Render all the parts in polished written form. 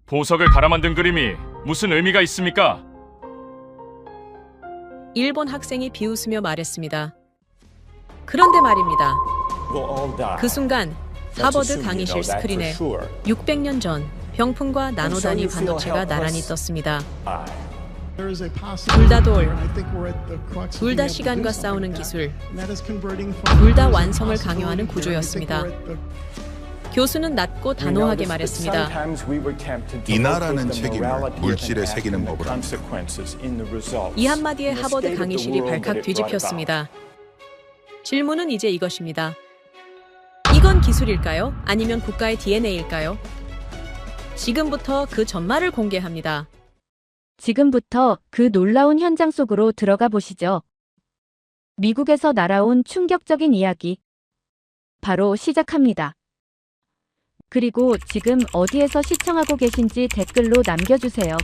보석을 갈아 만든 그림이 무슨 의미가 있습니까? 일본 학생이 비웃으며 말했습니다. 그런데 말입니다. 그 순간 하버드 강의실 스크린에 600년 전 병풍과 나노단위 반도체가 나란히 떴습니다. 둘 다 돌, 둘 다 시간과 싸우는 기술, 둘 다 완성을 강요하는 구조였습니다. 교수는 낮고 단호하게 말했습니다. 인하라는 책임을 물질에 새기는 법을 합니다. 이 한마디에 하버드 강의실이 발칵 뒤집혔습니다. 질문은 이제 이것입니다. 이건 기술일까요? 아니면 국가의 DNA일까요? 지금부터 그 전말을 공개합니다. 지금부터 그 놀라운 현장 속으로 들어가 보시죠. 미국에서 날아온 충격적인 이야기. 바로 시작합니다. 그리고 지금 어디에서 시청하고 계신지 댓글로 남겨주세요.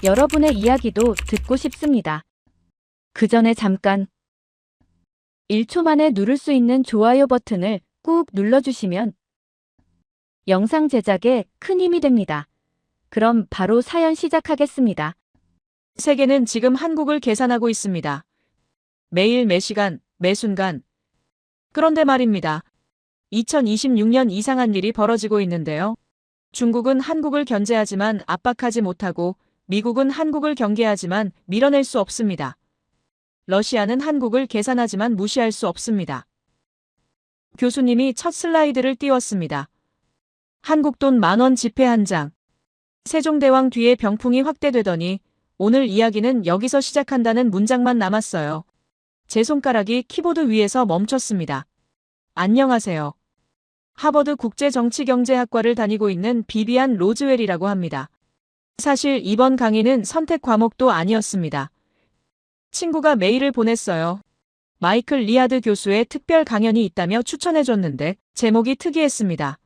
여러분의 이야기도 듣고 싶습니다. 그 전에 잠깐 1초 만에 누를 수 있는 좋아요 버튼을 꾹 눌러주시면 영상 제작에 큰 힘이 됩니다. 그럼 바로 사연 시작하겠습니다. 세계는 지금 한국을 계산하고 있습니다. 매일 매 시간, 매 순간. 그런데 말입니다. 2026년 이상한 일이 벌어지고 있는데요. 중국은 한국을 견제하지만 압박하지 못하고 미국은 한국을 경계하지만 밀어낼 수 없습니다. 러시아는 한국을 계산하지만 무시할 수 없습니다. 교수님이 첫 슬라이드를 띄웠습니다. 한국 돈 10,000원 지폐 한 장. 세종대왕 뒤에 병풍이 확대되더니 오늘 이야기는 여기서 시작한다는 문장만 남았어요. 제 손가락이 키보드 위에서 멈췄습니다. 안녕하세요. 하버드 국제정치경제학과를 다니고 있는 비비안 로즈웰이라고 합니다. 사실 이번 강의는 선택 과목도 아니었습니다. 친구가 메일을 보냈어요. 마이클 리하드 교수의 특별 강연이 있다며 추천해줬는데 제목이 특이했습니다.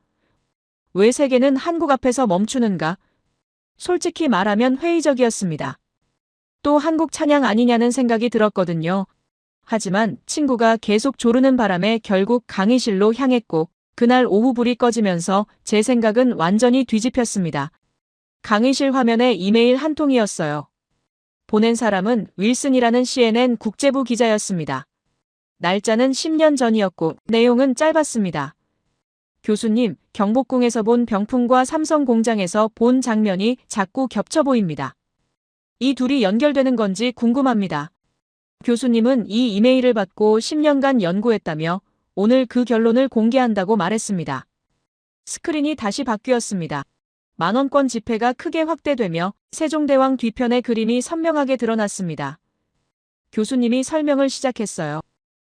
왜 세계는 한국 앞에서 멈추는가? 솔직히 말하면 회의적이었습니다. 또 한국 찬양 아니냐는 생각이 들었거든요. 하지만 친구가 계속 조르는 바람에 결국 강의실로 향했고 그날 오후 불이 꺼지면서 제 생각은 완전히 뒤집혔습니다. 강의실 화면에 이메일 한 통이었어요. 보낸 사람은 윌슨이라는 CNN 국제부 기자였습니다. 날짜는 10년 전이었고 내용은 짧았습니다. 교수님, 경복궁에서 본 병풍과 삼성 공장에서 본 장면이 자꾸 겹쳐 보입니다. 이 둘이 연결되는 건지 궁금합니다. 교수님은 이 이메일을 받고 10년간 연구했다며 오늘 그 결론을 공개한다고 말했습니다. 스크린이 다시 바뀌었습니다. 10,000원권 지폐가 크게 확대되며 세종대왕 뒤편의 그림이 선명하게 드러났습니다. 교수님이 설명을 시작했어요.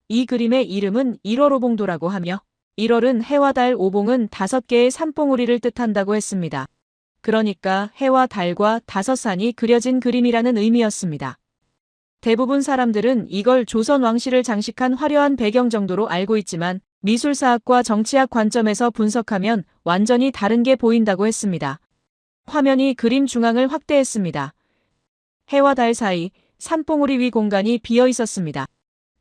이 그림의 이름은 1월 오봉도라고 하며 1월은 해와 달, 오봉은 5개의 산봉우리를 뜻한다고 했습니다. 그러니까 해와 달과 5산이 그려진 그림이라는 의미였습니다. 대부분 사람들은 이걸 조선 왕실을 장식한 화려한 배경 정도로 알고 있지만 미술사학과 정치학 관점에서 분석하면 완전히 다른 게 보인다고 했습니다. 화면이 그림 중앙을 확대했습니다. 해와 달 사이 산봉우리 위 공간이 비어 있었습니다.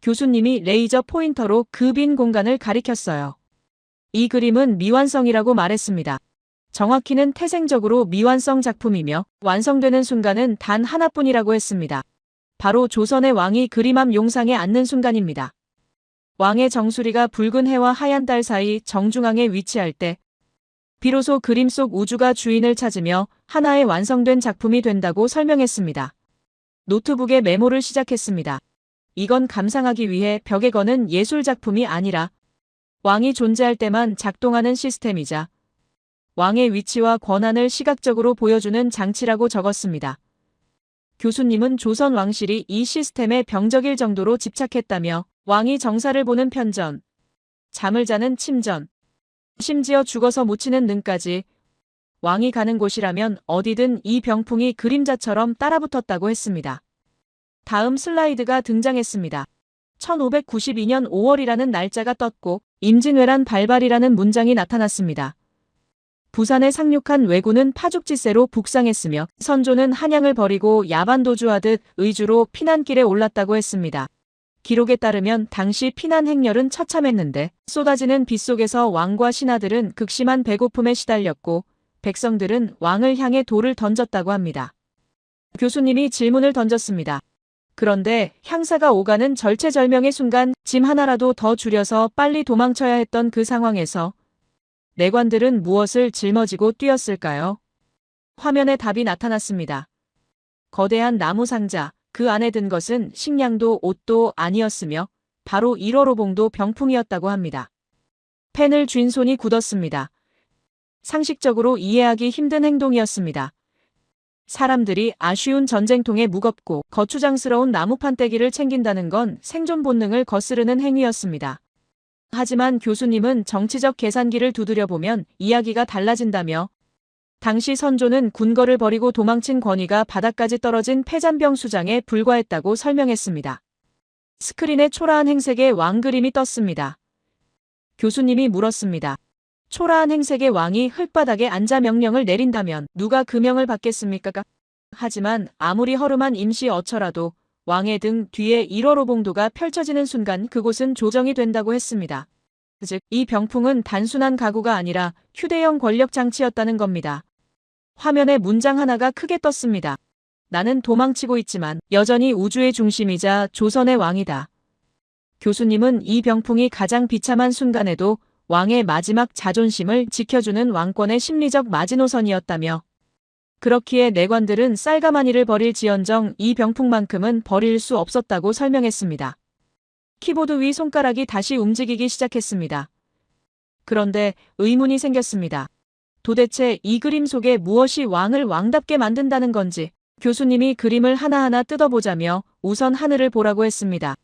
교수님이 레이저 포인터로 그 빈 공간을 가리켰어요. 이 그림은 미완성이라고 말했습니다. 정확히는 태생적으로 미완성 작품이며 완성되는 순간은 단 하나뿐이라고 했습니다. 바로 조선의 왕이 그림 앞 용상에 앉는 순간입니다. 왕의 정수리가 붉은 해와 하얀 달 사이 정중앙에 위치할 때 비로소 그림 속 우주가 주인을 찾으며 하나의 완성된 작품이 된다고 설명했습니다. 노트북에 메모를 시작했습니다. 이건 감상하기 위해 벽에 거는 예술작품이 아니라 왕이 존재할 때만 작동하는 시스템이자 왕의 위치와 권한을 시각적으로 보여주는 장치라고 적었습니다. 교수님은 조선 왕실이 이 시스템에 병적일 정도로 집착했다며 왕이 정사를 보는 편전, 잠을 자는 침전, 심지어 죽어서 묻히는 능까지 왕이 가는 곳이라면 어디든 이 병풍이 그림자처럼 따라붙었다고 했습니다. 다음 슬라이드가 등장했습니다. 1592년 5월이라는 날짜가 떴고 임진왜란 발발이라는 문장이 나타났습니다. 부산에 상륙한 왜군은 파죽지세로 북상했으며 선조는 한양을 버리고 야반도주하듯 의주로 피난길에 올랐다고 했습니다. 기록에 따르면 당시 피난 행렬은 처참했는데 쏟아지는 빗속에서 왕과 신하들은 극심한 배고픔에 시달렸고 백성들은 왕을 향해 돌을 던졌다고 합니다. 교수님이 질문을 던졌습니다. 그런데 향사가 오가는 절체절명의 순간 짐 하나라도 더 줄여서 빨리 도망쳐야 했던 그 상황에서 내관들은 무엇을 짊어지고 뛰었을까요? 화면에 답이 나타났습니다. 거대한 나무 상자, 그 안에 든 것은 식량도 옷도 아니었으며 바로 1호로봉도 병풍이었다고 합니다. 펜을 쥔 손이 굳었습니다. 상식적으로 이해하기 힘든 행동이었습니다. 사람들이 아쉬운 전쟁통에 무겁고 거추장스러운 나무판때기를 챙긴다는 건 생존 본능을 거스르는 행위였습니다. 하지만 교수님은 정치적 계산기를 두드려보면 이야기가 달라진다며 당시 선조는 군거를 버리고 도망친 권위가 바닥까지 떨어진 패잔병 수장에 불과했다고 설명했습니다. 스크린에 초라한 행색의 왕 그림이 떴습니다. 교수님이 물었습니다. 초라한 행색의 왕이 흙바닥에 앉아 명령을 내린다면 누가 그 명을 받겠습니까? 하지만 아무리 허름한 임시 어처라도 왕의 등 뒤에 1호로봉도가 펼쳐지는 순간 그곳은 조정이 된다고 했습니다. 즉, 이 병풍은 단순한 가구가 아니라 휴대용 권력 장치였다는 겁니다. 화면에 문장 하나가 크게 떴습니다. 나는 도망치고 있지만 여전히 우주의 중심이자 조선의 왕이다. 교수님은 이 병풍이 가장 비참한 순간에도 왕의 마지막 자존심을 지켜주는 왕권의 심리적 마지노선이었다며 그렇기에 내관들은 쌀가마니를 버릴지언정 이 병풍만큼은 버릴 수 없었다고 설명했습니다. 키보드 위 손가락이 다시 움직이기 시작했습니다. 그런데 의문이 생겼습니다. 도대체 이 그림 속에 무엇이 왕을 왕답게 만든다는 건지 교수님이 그림을 하나하나 뜯어보자며 우선 하늘을 보라고 했습니다.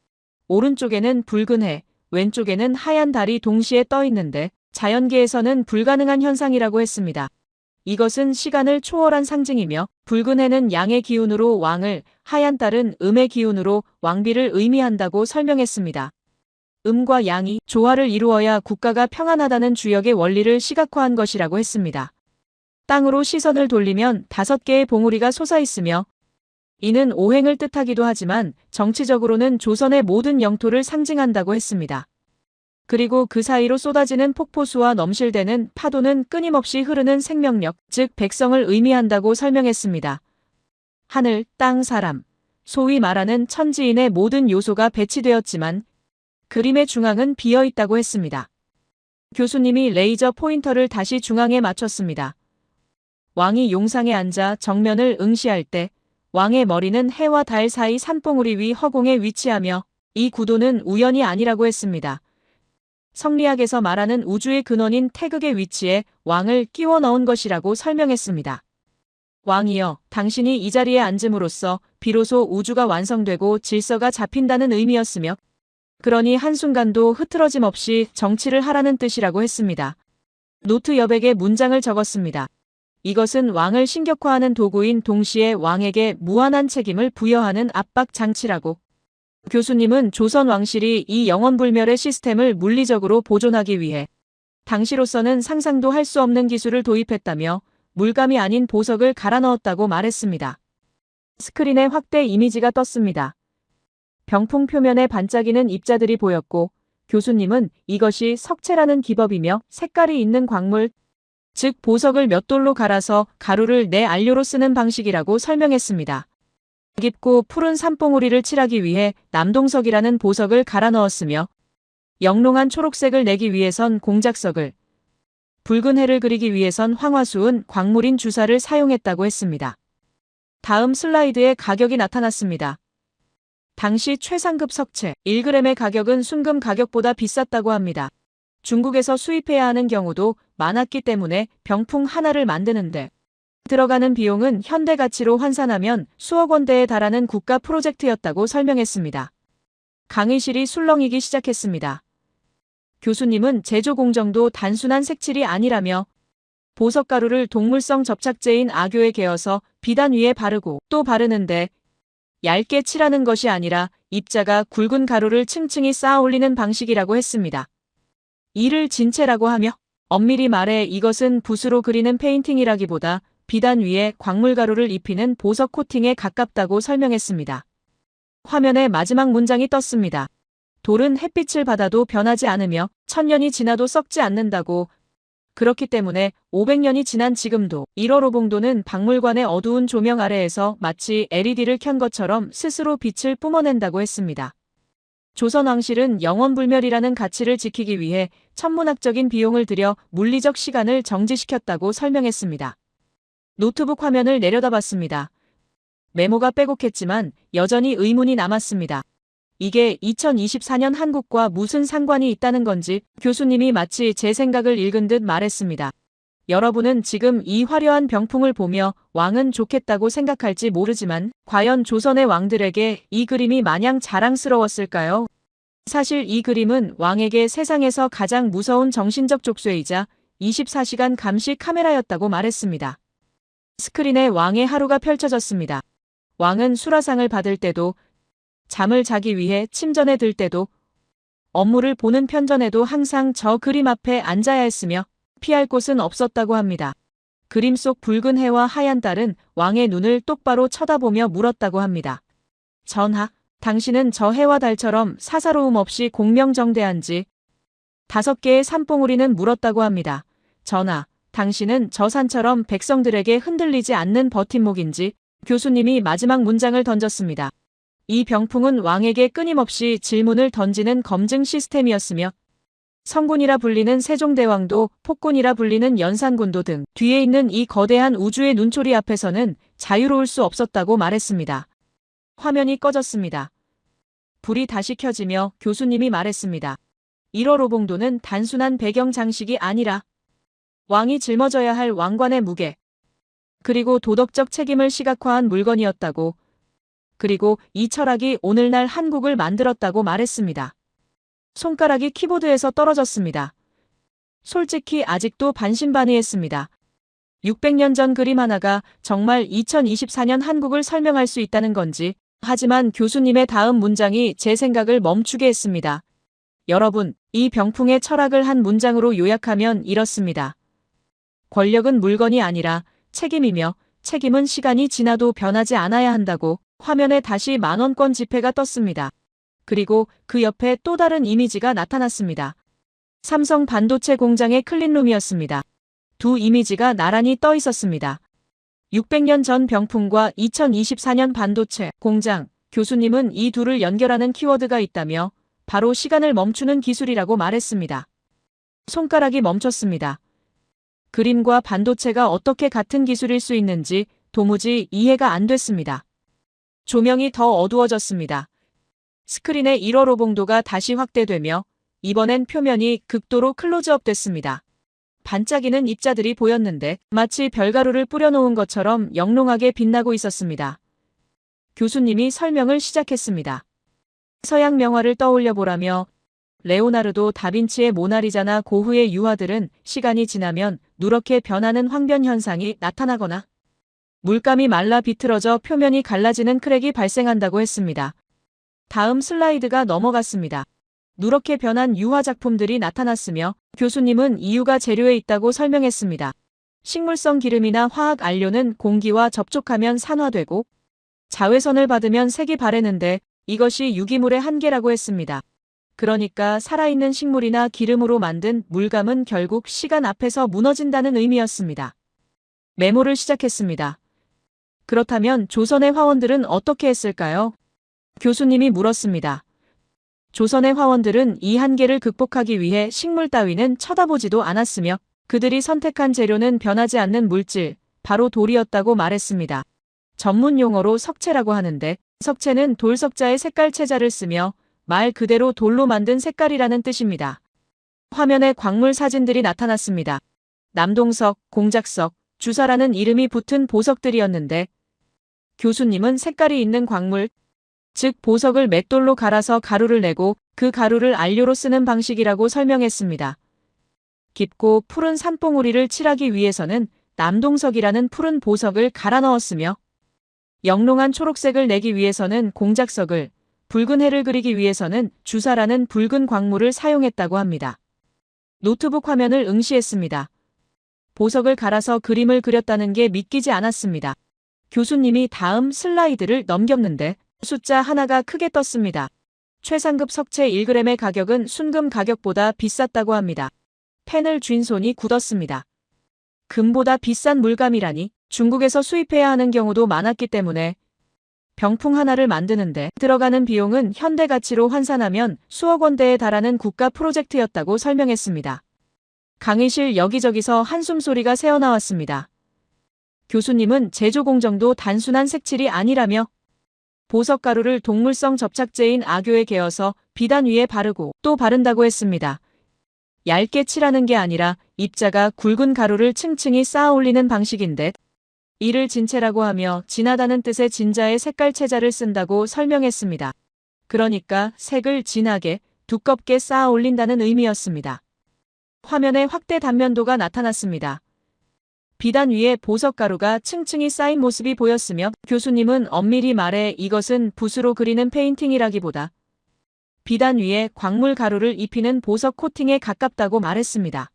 오른쪽에는 붉은 해, 왼쪽에는 하얀 달이 동시에 떠 있는데 자연계에서는 불가능한 현상이라고 했습니다. 이것은 시간을 초월한 상징이며 붉은 해는 양의 기운으로 왕을, 하얀 달은 음의 기운으로 왕비를 의미한다고 설명했습니다. 음과 양이 조화를 이루어야 국가가 평안하다는 주역의 원리를 시각화한 것이라고 했습니다. 땅으로 시선을 돌리면 5개의 봉우리가 솟아있으며 이는 오행을 뜻하기도 하지만 정치적으로는 조선의 모든 영토를 상징한다고 했습니다. 그리고 그 사이로 쏟아지는 폭포수와 넘실대는 파도는 끊임없이 흐르는 생명력, 즉 백성을 의미한다고 설명했습니다. 하늘, 땅, 사람, 소위 말하는 천지인의 모든 요소가 배치되었지만 그림의 중앙은 비어있다고 했습니다. 교수님이 레이저 포인터를 다시 중앙에 맞췄습니다. 왕이 용상에 앉아 정면을 응시할 때 왕의 머리는 해와 달 사이 산봉우리 위 허공에 위치하며 이 구도는 우연이 아니라고 했습니다. 성리학에서 말하는 우주의 근원인 태극의 위치에 왕을 끼워 넣은 것이라고 설명했습니다. 왕이여, 당신이 이 자리에 앉음으로써 비로소 우주가 완성되고 질서가 잡힌다는 의미였으며 그러니 한순간도 흐트러짐 없이 정치를 하라는 뜻이라고 했습니다. 노트 여백에 문장을 적었습니다. 이것은 왕을 신격화하는 도구인 동시에 왕에게 무한한 책임을 부여하는 압박 장치라고. 교수님은 조선 왕실이 이 영원불멸의 시스템을 물리적으로 보존하기 위해 당시로서는 상상도 할 수 없는 기술을 도입했다며 물감이 아닌 보석을 갈아 넣었다고 말했습니다. 스크린에 확대 이미지가 떴습니다. 병풍 표면에 반짝이는 입자들이 보였고 교수님은 이것이 석채라는 기법이며 색깔이 있는 광물, 즉 보석을 몇 돌로 갈아서 가루를 내 안료로 쓰는 방식이라고 설명했습니다. 깊고 푸른 산봉우리를 칠하기 위해 남동석이라는 보석을 갈아 넣었으며 영롱한 초록색을 내기 위해선 공작석을, 붉은 해를 그리기 위해선 황화수은 광물인 주사를 사용했다고 했습니다. 다음 슬라이드에 가격이 나타났습니다. 당시 최상급 석채 1g의 가격은 순금 가격보다 비쌌다고 합니다. 중국에서 수입해야 하는 경우도 많았기 때문에 병풍 하나를 만드는데 들어가는 비용은 현대 가치로 환산하면 수억 원대에 달하는 국가 프로젝트였다고 설명했습니다. 강의실이 술렁이기 시작했습니다. 교수님은 제조 공정도 단순한 색칠이 아니라며 보석가루를 동물성 접착제인 악교에 개어서 비단 위에 바르고 또 바르는데 얇게 칠하는 것이 아니라 입자가 굵은 가루를 층층이 쌓아 올리는 방식이라고 했습니다. 이를 진체라고 하며 엄밀히 말해 이것은 붓으로 그리는 페인팅이라기보다 비단 위에 광물가루를 입히는 보석 코팅에 가깝다고 설명했습니다. 화면에 마지막 문장이 떴습니다. 돌은 햇빛을 받아도 변하지 않으며 1000년이 지나도 썩지 않는다고. 그렇기 때문에 500년이 지난 지금도 1월호봉도는 박물관의 어두운 조명 아래에서 마치 LED를 켠 것처럼 스스로 빛을 뿜어낸다고 했습니다. 조선 왕실은 영원불멸이라는 가치를 지키기 위해 천문학적인 비용을 들여 물리적 시간을 정지시켰다고 설명했습니다. 노트북 화면을 내려다봤습니다. 메모가 빼곡했지만 여전히 의문이 남았습니다. 이게 2024년 한국과 무슨 상관이 있다는 건지 교수님이 마치 제 생각을 읽은 듯 말했습니다. 여러분은 지금 이 화려한 병풍을 보며 왕은 좋겠다고 생각할지 모르지만 과연 조선의 왕들에게 이 그림이 마냥 자랑스러웠을까요? 사실 이 그림은 왕에게 세상에서 가장 무서운 정신적 족쇄이자 24시간 감시 카메라였다고 말했습니다. 스크린에 왕의 하루가 펼쳐졌습니다. 왕은 수라상을 받을 때도, 잠을 자기 위해 침전에 들 때도, 업무를 보는 편전에도 항상 저 그림 앞에 앉아야 했으며 피할 곳은 없었다고 합니다. 그림 속 붉은 해와 하얀 달은 왕의 눈을 똑바로 쳐다보며 물었다고 합니다. 전하, 당신은 저 해와 달처럼 사사로움 없이 공명정대한지? 5개의 산봉우리는 물었다고 합니다. 전하, 당신은 저 산처럼 백성들에게 흔들리지 않는 버팀목인지? 교수님이 마지막 문장을 던졌습니다. 이 병풍은 왕에게 끊임없이 질문을 던지는 검증 시스템이었으며 성군이라 불리는 세종대왕도 폭군이라 불리는 연산군도 등 뒤에 있는 이 거대한 우주의 눈초리 앞에서는 자유로울 수 없었다고 말했습니다. 화면이 꺼졌습니다. 불이 다시 켜지며 교수님이 말했습니다. 1월호봉도는 단순한 배경 장식이 아니라 왕이 짊어져야 할 왕관의 무게, 그리고 도덕적 책임을 시각화한 물건이었다고, 그리고 이 철학이 오늘날 한국을 만들었다고 말했습니다. 손가락이 키보드에서 떨어졌습니다. 솔직히 아직도 반신반의했습니다. 600년 전 그림 하나가 정말 2024년 한국을 설명할 수 있다는 건지, 하지만 교수님의 다음 문장이 제 생각을 멈추게 했습니다. 여러분, 이 병풍의 철학을 한 문장으로 요약하면 이렇습니다. 권력은 물건이 아니라 책임이며 책임은 시간이 지나도 변하지 않아야 한다고. 화면에 다시 만원권 지폐가 떴습니다. 그리고 그 옆에 또 다른 이미지가 나타났습니다. 삼성 반도체 공장의 클린룸이었습니다. 두 이미지가 나란히 떠 있었습니다. 600년 전 병풍과 2024년 반도체 공장, 교수님은 이 둘을 연결하는 키워드가 있다며 바로 시간을 멈추는 기술이라고 말했습니다. 손가락이 멈췄습니다. 그림과 반도체가 어떻게 같은 기술일 수 있는지 도무지 이해가 안 됐습니다. 조명이 더 어두워졌습니다. 스크린의 1월호봉도가 다시 확대되며 이번엔 표면이 극도로 클로즈업 됐습니다. 반짝이는 입자들이 보였는데 마치 별가루를 뿌려놓은 것처럼 영롱하게 빛나고 있었습니다. 교수님이 설명을 시작했습니다. 서양 명화를 떠올려 보라며 레오나르도 다빈치의 모나리자나 고흐의 유화들은 시간이 지나면 누렇게 변하는 황변 현상이 나타나거나 물감이 말라 비틀어져 표면이 갈라지는 크랙이 발생한다고 했습니다. 다음 슬라이드가 넘어갔습니다. 누렇게 변한 유화 작품들이 나타났으며 교수님은 이유가 재료에 있다고 설명했습니다. 식물성 기름이나 화학 안료는 공기와 접촉하면 산화되고 자외선을 받으면 색이 바래는데 이것이 유기물의 한계라고 했습니다. 그러니까 살아있는 식물이나 기름으로 만든 물감은 결국 시간 앞에서 무너진다는 의미였습니다. 메모를 시작했습니다. 그렇다면 조선의 화원들은 어떻게 했을까요? 교수님이 물었습니다. 조선의 화원들은 이 한계를 극복하기 위해 식물 따위는 쳐다보지도 않았으며 그들이 선택한 재료는 변하지 않는 물질, 바로 돌이었다고 말했습니다. 전문 용어로 석체라고 하는데 석체는 돌석자의 색깔 체자를 쓰며 말 그대로 돌로 만든 색깔이라는 뜻입니다. 화면에 광물 사진들이 나타났습니다. 남동석, 공작석, 주사라는 이름이 붙은 보석들이었는데 교수님은 색깔이 있는 광물, 즉 보석을 맷돌로 갈아서 가루를 내고 그 가루를 안료로 쓰는 방식이라고 설명했습니다. 깊고 푸른 산봉우리를 칠하기 위해서는 남동석이라는 푸른 보석을 갈아 넣었으며 영롱한 초록색을 내기 위해서는 공작석을, 붉은 해를 그리기 위해서는 주사라는 붉은 광물을 사용했다고 합니다. 노트북 화면을 응시했습니다. 보석을 갈아서 그림을 그렸다는 게 믿기지 않았습니다. 교수님이 다음 슬라이드를 넘겼는데 숫자 하나가 크게 떴습니다. 최상급 석체 1g의 가격은 순금 가격보다 비쌌다고 합니다. 펜을 쥔 손이 굳었습니다. 금보다 비싼 물감이라니 중국에서 수입해야 하는 경우도 많았기 때문에 병풍 하나를 만드는데 들어가는 비용은 현대 가치로 환산하면 수억 원대에 달하는 국가 프로젝트였다고 설명했습니다. 강의실 여기저기서 한숨 소리가 새어나왔습니다. 교수님은 제조 공정도 단순한 색칠이 아니라며 보석가루를 동물성 접착제인 악교에 개어서 비단 위에 바르고 또 바른다고 했습니다. 얇게 칠하는 게 아니라 입자가 굵은 가루를 층층이 쌓아 올리는 방식인데 이를 진체라고 하며 진하다는 뜻의 진자의 색깔 채자를 쓴다고 설명했습니다. 그러니까 색을 진하게 두껍게 쌓아 올린다는 의미였습니다. 화면에 확대 단면도가 나타났습니다. 비단 위에 보석가루가 층층이 쌓인 모습이 보였으며 교수님은 엄밀히 말해 이것은 붓으로 그리는 페인팅이라기보다 비단 위에 광물 가루를 입히는 보석 코팅에 가깝다고 말했습니다.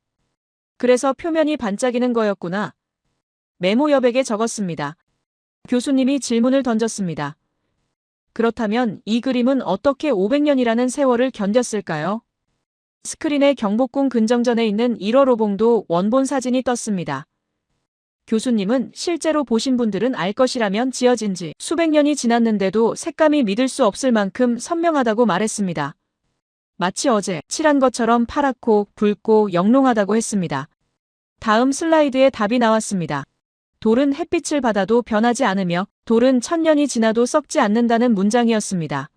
그래서 표면이 반짝이는 거였구나. 메모 여백에 적었습니다. 교수님이 질문을 던졌습니다. 그렇다면 이 그림은 어떻게 500년이라는 세월을 견뎠을까요? 스크린에 경복궁 근정전에 있는 1월 오봉도 원본 사진이 떴습니다. 교수님은 실제로 보신 분들은 알 것이라면 지어진 지 수백 년이 지났는데도 색감이 믿을 수 없을 만큼 선명하다고 말했습니다. 마치 어제 칠한 것처럼 파랗고 붉고 영롱하다고 했습니다. 다음 슬라이드에 답이 나왔습니다. 돌은 햇빛을 받아도 변하지 않으며 돌은 1000년이 지나도 썩지 않는다는 문장이었습니다.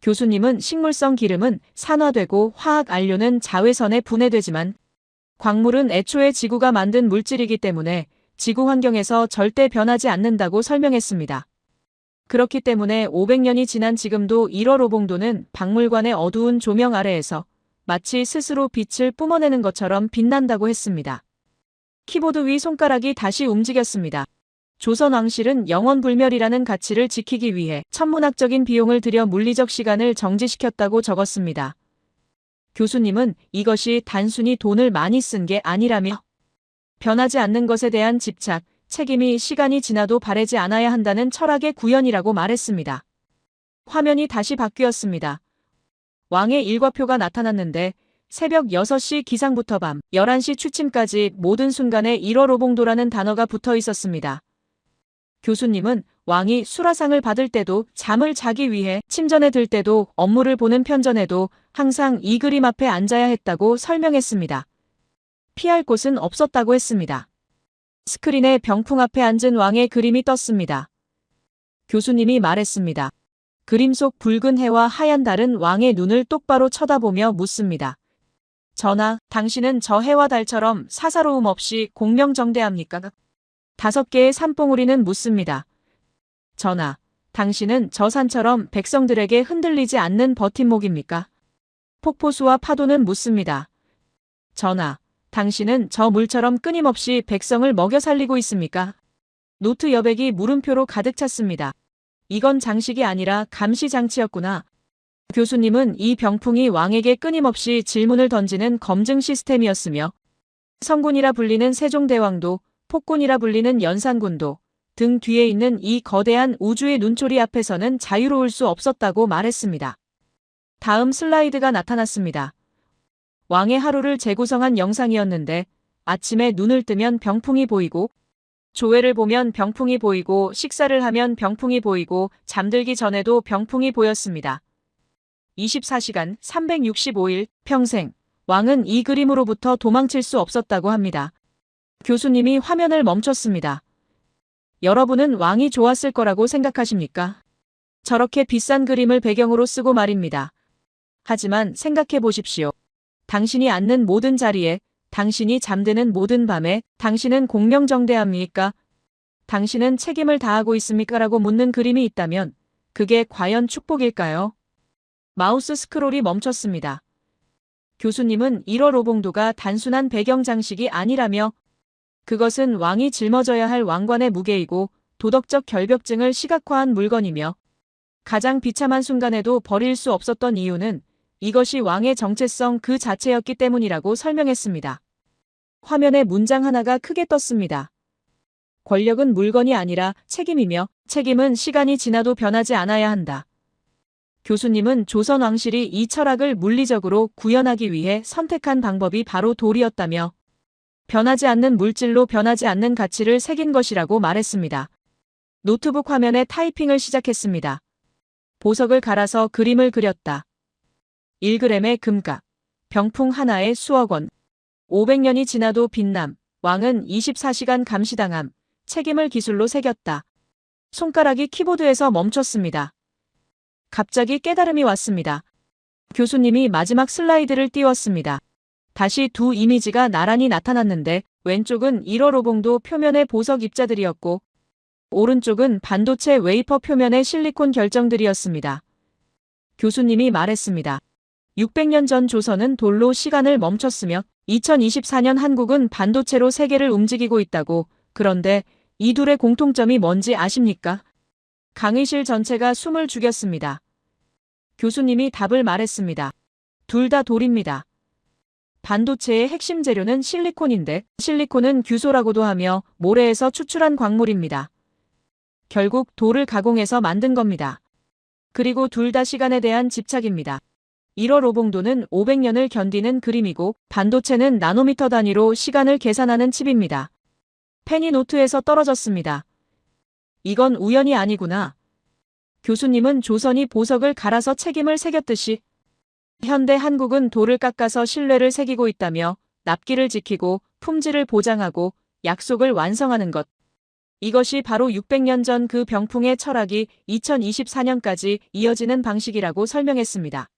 교수님은 식물성 기름은 산화되고 화학 안료는 자외선에 분해되지만 광물은 애초에 지구가 만든 물질이기 때문에 지구 환경에서 절대 변하지 않는다고 설명했습니다. 그렇기 때문에 500년이 지난 지금도 1월 오봉도는 박물관의 어두운 조명 아래에서 마치 스스로 빛을 뿜어내는 것처럼 빛난다고 했습니다. 키보드 위 손가락이 다시 움직였습니다. 조선 왕실은 영원불멸이라는 가치를 지키기 위해 천문학적인 비용을 들여 물리적 시간을 정지시켰다고 적었습니다. 교수님은 이것이 단순히 돈을 많이 쓴 게 아니라며 변하지 않는 것에 대한 집착, 책임이 시간이 지나도 바래지 않아야 한다는 철학의 구현이라고 말했습니다. 화면이 다시 바뀌었습니다. 왕의 일과표가 나타났는데 새벽 6시 기상부터 밤 11시 취침까지 모든 순간에 1월 오봉도라는 단어가 붙어 있었습니다. 교수님은 왕이 수라상을 받을 때도 잠을 자기 위해 침전에 들 때도 업무를 보는 편전에도 항상 이 그림 앞에 앉아야 했다고 설명했습니다. 피할 곳은 없었다고 했습니다. 스크린에 병풍 앞에 앉은 왕의 그림이 떴습니다. 교수님이 말했습니다. 그림 속 붉은 해와 하얀 달은 왕의 눈을 똑바로 쳐다보며 묻습니다. 전하, 당신은 저 해와 달처럼 사사로움 없이 공명정대합니까? 5개의 산봉우리는 묻습니다. 전하, 당신은 저 산처럼 백성들에게 흔들리지 않는 버팀목입니까? 폭포수와 파도는 묻습니다. 전하, 당신은 저 물처럼 끊임없이 백성을 먹여 살리고 있습니까? 노트 여백이 물음표로 가득 찼습니다. 이건 장식이 아니라 감시장치였구나. 교수님은 이 병풍이 왕에게 끊임없이 질문을 던지는 검증 시스템이었으며 성군이라 불리는 세종대왕도 폭군이라 불리는 연산군도 등 뒤에 있는 이 거대한 우주의 눈초리 앞에서는 자유로울 수 없었다고 말했습니다. 다음 슬라이드가 나타났습니다. 왕의 하루를 재구성한 영상이었는데 아침에 눈을 뜨면 병풍이 보이고 조회를 보면 병풍이 보이고 식사를 하면 병풍이 보이고 잠들기 전에도 병풍이 보였습니다. 24시간 365일 평생 왕은 이 그림으로부터 도망칠 수 없었다고 합니다. 교수님이 화면을 멈췄습니다. 여러분은 왕이 좋았을 거라고 생각하십니까? 저렇게 비싼 그림을 배경으로 쓰고 말입니다. 하지만 생각해 보십시오. 당신이 앉는 모든 자리에, 당신이 잠드는 모든 밤에 당신은 공명정대합니까? 당신은 책임을 다하고 있습니까? 라고 묻는 그림이 있다면 그게 과연 축복일까요? 마우스 스크롤이 멈췄습니다. 교수님은 1월 오봉도가 단순한 배경 장식이 아니라며 그것은 왕이 짊어져야 할 왕관의 무게이고 도덕적 결벽증을 시각화한 물건이며 가장 비참한 순간에도 버릴 수 없었던 이유는 이것이 왕의 정체성 그 자체였기 때문이라고 설명했습니다. 화면에 문장 하나가 크게 떴습니다. 권력은 물건이 아니라 책임이며 책임은 시간이 지나도 변하지 않아야 한다. 교수님은 조선 왕실이 이 철학을 물리적으로 구현하기 위해 선택한 방법이 바로 돌이었다며 변하지 않는 물질로 변하지 않는 가치를 새긴 것이라고 말했습니다. 노트북 화면에 타이핑을 시작했습니다. 보석을 갈아서 그림을 그렸다. 1g의 금값, 병풍 하나에 수억 원. 500년이 지나도 빛남, 왕은 24시간 감시당함, 책임을 기술로 새겼다. 손가락이 키보드에서 멈췄습니다. 갑자기 깨달음이 왔습니다. 교수님이 마지막 슬라이드를 띄웠습니다. 다시 두 이미지가 나란히 나타났는데 왼쪽은 1월 오봉도 표면의 보석 입자들이었고 오른쪽은 반도체 웨이퍼 표면의 실리콘 결정들이었습니다. 교수님이 말했습니다. 600년 전 조선은 돌로 시간을 멈췄으며 2024년 한국은 반도체로 세계를 움직이고 있다고. 그런데 이 둘의 공통점이 뭔지 아십니까? 강의실 전체가 숨을 죽였습니다. 교수님이 답을 말했습니다. 둘 다 돌입니다. 반도체의 핵심 재료는 실리콘인데 실리콘은 규소라고도 하며 모래에서 추출한 광물입니다. 결국 돌을 가공해서 만든 겁니다. 그리고 둘 다 시간에 대한 집착입니다. 1월 오봉도는 500년을 견디는 그림이고 반도체는 나노미터 단위로 시간을 계산하는 칩입니다. 펜이 노트에서 떨어졌습니다. 이건 우연이 아니구나. 교수님은 조선이 보석을 갈아서 책임을 새겼듯이 현대 한국은 돌을 깎아서 신뢰를 새기고 있다며 납기를 지키고 품질을 보장하고 약속을 완성하는 것. 이것이 바로 600년 전 그 병풍의 철학이 2024년까지 이어지는 방식이라고 설명했습니다.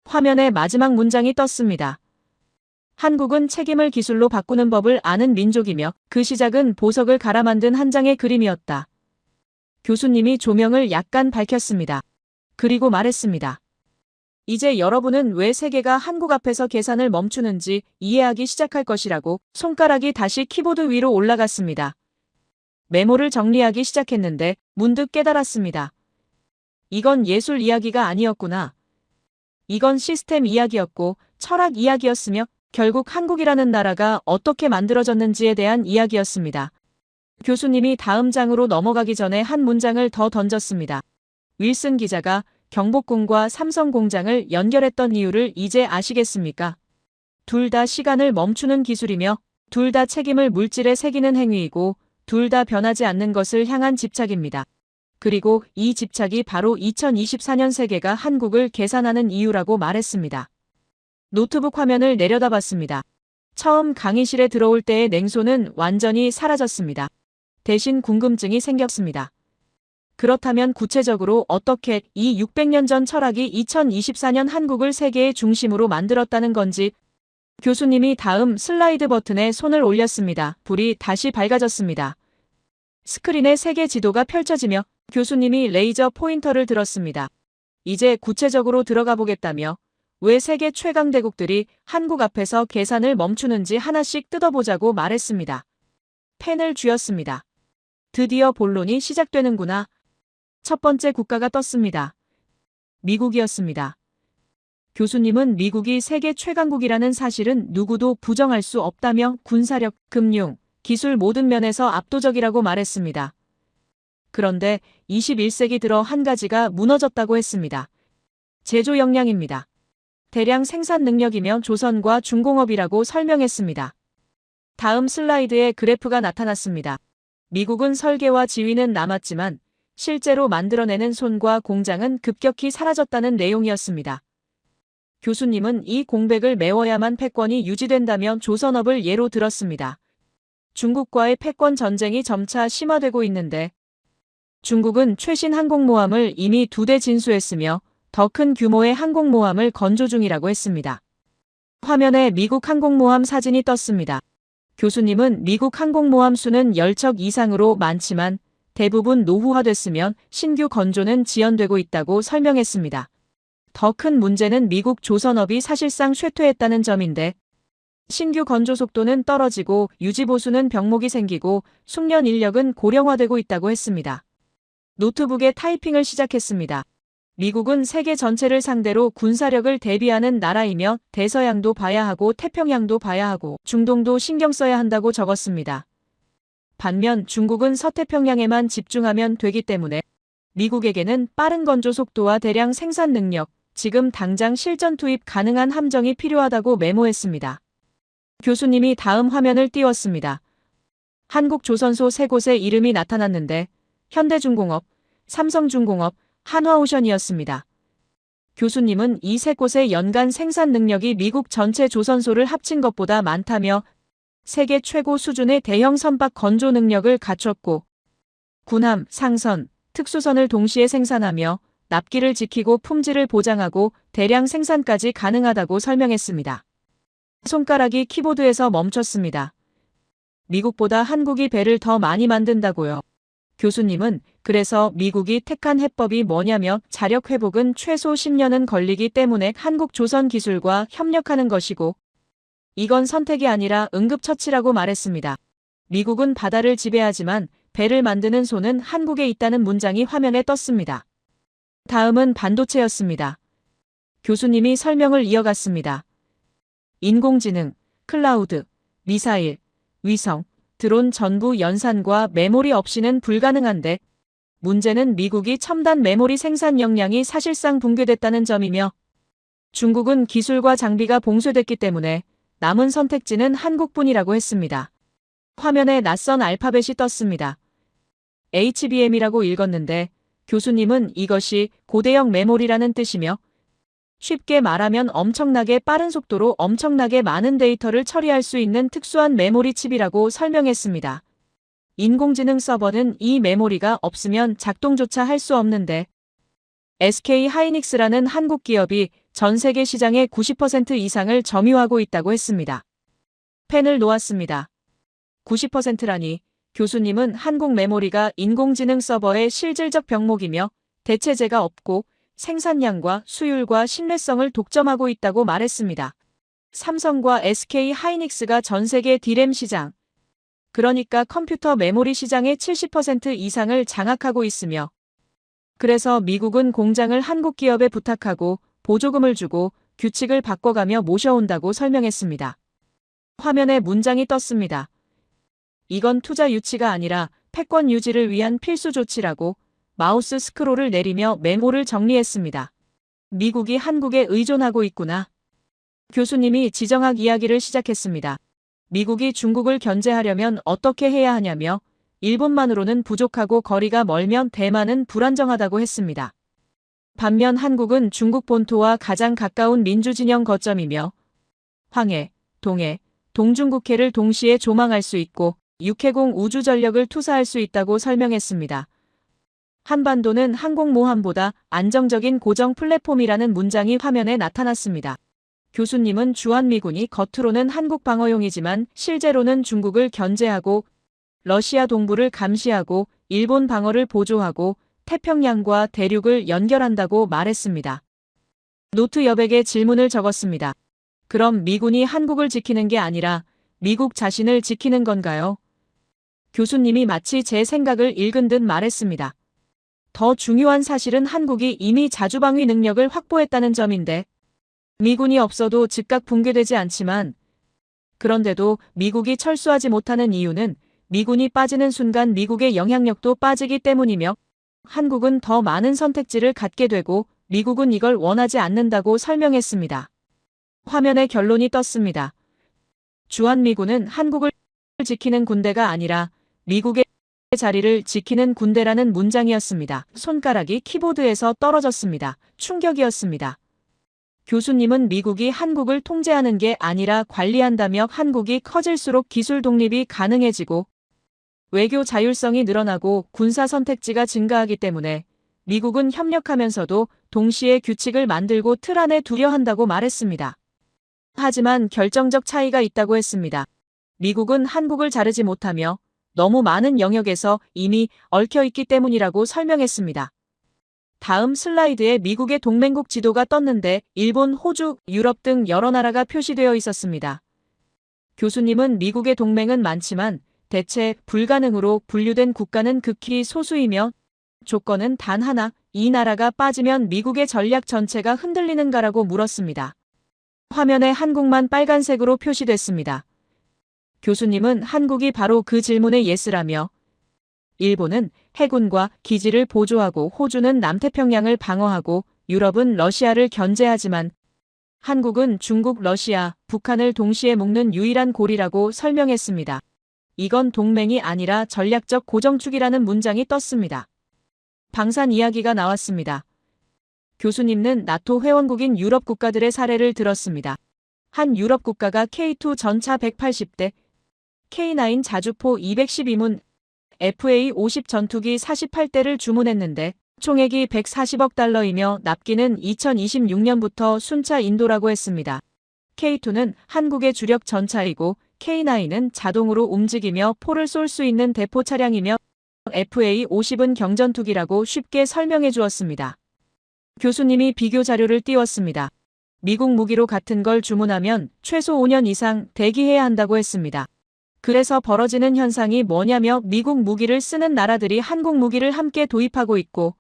화면에 마지막 문장이 떴습니다. 한국은 책임을 기술로 바꾸는 법을 아는 민족이며 그 시작은 보석을 갈아 만든 한 장의 그림이었다. 교수님이 조명을 약간 밝혔습니다. 그리고 말했습니다. 이제 여러분은 왜 세계가 한국 앞에서 계산을 멈추는지 이해하기 시작할 것이라고. 손가락이 다시 키보드 위로 올라갔습니다. 메모를 정리하기 시작했는데 문득 깨달았습니다. 이건 예술 이야기가 아니었구나. 이건 시스템 이야기였고 철학 이야기였으며 결국 한국이라는 나라가 어떻게 만들어졌는지에 대한 이야기였습니다. 교수님이 다음 장으로 넘어가기 전에 한 문장을 더 던졌습니다. 윌슨 기자가 경복궁과 삼성공장을 연결했던 이유를 이제 아시겠습니까? 둘 다 시간을 멈추는 기술이며 둘 다 책임을 물질에 새기는 행위이고 둘 다 변하지 않는 것을 향한 집착입니다. 그리고 이 집착이 바로 2024년 세계가 한국을 계산하는 이유라고 말했습니다. 노트북 화면을 내려다봤습니다. 처음 강의실에 들어올 때의 냉소는 완전히 사라졌습니다. 대신 궁금증이 생겼습니다. 그렇다면 구체적으로 어떻게 이 600년 전 철학이 2024년 한국을 세계의 중심으로 만들었다는 건지. 교수님이 다음 슬라이드 버튼에 손을 올렸습니다. 불이 다시 밝아졌습니다. 스크린에 세계 지도가 펼쳐지며 교수님이 레이저 포인터를 들었습니다. 이제 구체적으로 들어가 보겠다며 왜 세계 최강 대국들이 한국 앞에서 계산을 멈추는지 하나씩 뜯어보자고 말했습니다. 펜을 쥐었습니다. 드디어 본론이 시작되는구나. 첫 번째 국가가 떴습니다. 미국이었습니다. 교수님은 미국이 세계 최강국이라는 사실은 누구도 부정할 수 없다며 군사력, 금융, 기술 모든 면에서 압도적이라고 말했습니다. 그런데 21세기 들어 한 가지가 무너졌다고 했습니다. 제조 역량입니다. 대량 생산 능력이며 조선과 중공업이라고 설명했습니다. 다음 슬라이드에 그래프가 나타났습니다. 미국은 설계와 지위는 남았지만 실제로 만들어내는 손과 공장은 급격히 사라졌다는 내용이었습니다. 교수님은 이 공백을 메워야만 패권이 유지된다며 조선업을 예로 들었습니다. 중국과의 패권 전쟁이 점차 심화되고 있는데 중국은 최신 항공모함을 이미 2대 진수했으며 더 큰 규모의 항공모함을 건조 중이라고 했습니다. 화면에 미국 항공모함 사진이 떴습니다. 교수님은 미국 항공모함 수는 10척 이상으로 많지만 대부분 노후화됐으면 신규 건조는 지연되고 있다고 설명했습니다. 더 큰 문제는 미국 조선업이 사실상 쇠퇴했다는 점인데 신규 건조 속도는 떨어지고 유지보수는 병목이 생기고 숙련 인력은 고령화되고 있다고 했습니다. 노트북에 타이핑을 시작했습니다. 미국은 세계 전체를 상대로 군사력을 대비하는 나라이며 대서양도 봐야 하고 태평양도 봐야 하고 중동도 신경 써야 한다고 적었습니다. 반면 중국은 서태평양에만 집중하면 되기 때문에 미국에게는 빠른 건조 속도와 대량 생산 능력, 지금 당장 실전 투입 가능한 함정이 필요하다고 메모했습니다. 교수님이 다음 화면을 띄웠습니다. 한국 조선소 세 곳의 이름이 나타났는데 현대중공업, 삼성중공업, 한화오션이었습니다. 교수님은 이 세 곳의 연간 생산 능력이 미국 전체 조선소를 합친 것보다 많다며 세계 최고 수준의 대형 선박 건조 능력을 갖췄고 군함, 상선, 특수선을 동시에 생산하며 납기를 지키고 품질을 보장하고 대량 생산까지 가능하다고 설명했습니다. 손가락이 키보드에서 멈췄습니다. 미국보다 한국이 배를 더 많이 만든다고요. 교수님은 그래서 미국이 택한 해법이 뭐냐며 자력 회복은 최소 10년은 걸리기 때문에 한국 조선 기술과 협력하는 것이고 이건 선택이 아니라 응급처치라고 말했습니다. 미국은 바다를 지배하지만 배를 만드는 손은 한국에 있다는 문장이 화면에 떴습니다. 다음은 반도체였습니다. 교수님이 설명을 이어갔습니다. 인공지능, 클라우드, 미사일, 위성, 드론 전부 연산과 메모리 없이는 불가능한데 문제는 미국이 첨단 메모리 생산 역량이 사실상 붕괴됐다는 점이며 중국은 기술과 장비가 봉쇄됐기 때문에 남은 선택지는 한국뿐이라고 했습니다. 화면에 낯선 알파벳이 떴습니다. HBM이라고 읽었는데 교수님은 이것이 고대형 메모리라는 뜻이며 쉽게 말하면 엄청나게 빠른 속도로 엄청나게 많은 데이터를 처리할 수 있는 특수한 메모리 칩이라고 설명했습니다. 인공지능 서버는 이 메모리가 없으면 작동조차 할 수 없는데 SK 하이닉스라는 한국 기업이 전 세계 시장의 90% 이상을 점유하고 있다고 했습니다. 펜을 놓았습니다. 90%라니 교수님은 한국 메모리가 인공지능 서버의 실질적 병목이며 대체제가 없고 생산량과 수율과 신뢰성을 독점하고 있다고 말했습니다. 삼성과 SK 하이닉스가 전 세계 D램 시장, 그러니까 컴퓨터 메모리 시장의 70% 이상을 장악하고 있으며 그래서 미국은 공장을 한국 기업에 부탁하고 보조금을 주고 규칙을 바꿔가며 모셔온다고 설명했습니다. 화면에 문장이 떴습니다. 이건 투자 유치가 아니라 패권 유지를 위한 필수 조치라고 마우스 스크롤을 내리며 메모를 정리했습니다. 미국이 한국에 의존하고 있구나. 교수님이 지정학 이야기를 시작했습니다. 미국이 중국을 견제하려면 어떻게 해야 하냐며 일본만으로는 부족하고 거리가 멀면 대만은 불안정하다고 했습니다. 반면 한국은 중국 본토와 가장 가까운 민주진영 거점이며 황해, 동해, 동중국해를 동시에 조망할 수 있고 육해공 우주전력을 투사할 수 있다고 설명했습니다. 한반도는 항공모함보다 안정적인 고정 플랫폼이라는 문장이 화면에 나타났습니다. 교수님은 주한미군이 겉으로는 한국 방어용이지만 실제로는 중국을 견제하고 러시아 동부를 감시하고 일본 방어를 보조하고 태평양과 대륙을 연결한다고 말했습니다. 노트 여백에 질문을 적었습니다. 그럼 미군이 한국을 지키는 게 아니라 미국 자신을 지키는 건가요? 교수님이 마치 제 생각을 읽은 듯 말했습니다. 더 중요한 사실은 한국이 이미 자주방위 능력을 확보했다는 점인데 미군이 없어도 즉각 붕괴되지 않지만 그런데도 미국이 철수하지 못하는 이유는 미군이 빠지는 순간 미국의 영향력도 빠지기 때문이며 한국은 더 많은 선택지를 갖게 되고 미국은 이걸 원하지 않는다고 설명했습니다. 화면에 결론이 떴습니다. 주한미군은 한국을 지키는 군대가 아니라 미국의 자리를 지키는 군대라는 문장이었습니다. 손가락이 키보드에서 떨어졌습니다. 충격이었습니다. 교수님은 미국이 한국을 통제하는 게 아니라 관리한다며 한국이 커질수록 기술 독립이 가능해지고 외교 자율성이 늘어나고 군사 선택지가 증가하기 때문에 미국은 협력하면서도 동시에 규칙을 만들고 틀 안에 두려 한다고 말했습니다. 하지만 결정적 차이가 있다고 했습니다. 미국은 한국을 자르지 못하며 너무 많은 영역에서 이미 얽혀있기 때문이라고 설명했습니다. 다음 슬라이드에 미국의 동맹국 지도가 떴는데 일본, 호주, 유럽 등 여러 나라가 표시되어 있었습니다. 교수님은 미국의 동맹은 많지만 대체 불가능으로 분류된 국가는 극히 소수이며 조건은 단 하나, 이 나라가 빠지면 미국의 전략 전체가 흔들리는가라고 물었습니다. 화면에 한국만 빨간색으로 표시됐습니다. 교수님은 한국이 바로 그 질문에 예스라며 일본은 해군과 기지를 보조하고 호주는 남태평양을 방어하고 유럽은 러시아를 견제하지만 한국은 중국, 러시아, 북한을 동시에 묶는 유일한 고리라고 설명했습니다. 이건 동맹이 아니라 전략적 고정축이라는 문장이 떴습니다. 방산 이야기가 나왔습니다. 교수님은 나토 회원국인 유럽 국가들의 사례를 들었습니다. 한 유럽 국가가 K2 전차 180대, K9 자주포 212문, FA-50 전투기 48대를 주문했는데 총액이 140억 달러이며 납기는 2026년부터 순차 인도라고 했습니다. K2는 한국의 주력 전차이고 K9은 자동으로 움직이며 포를 쏠 수 있는 대포 차량이며 FA-50은 경전투기라고 쉽게 설명해 주었습니다. 교수님이 비교 자료를 띄웠습니다. 미국 무기로 같은 걸 주문하면 최소 5년 이상 대기해야 한다고 했습니다. 그래서 벌어지는 현상이 뭐냐며 미국 무기를 쓰는 나라들이 한국 무기를 함께 도입하고 있고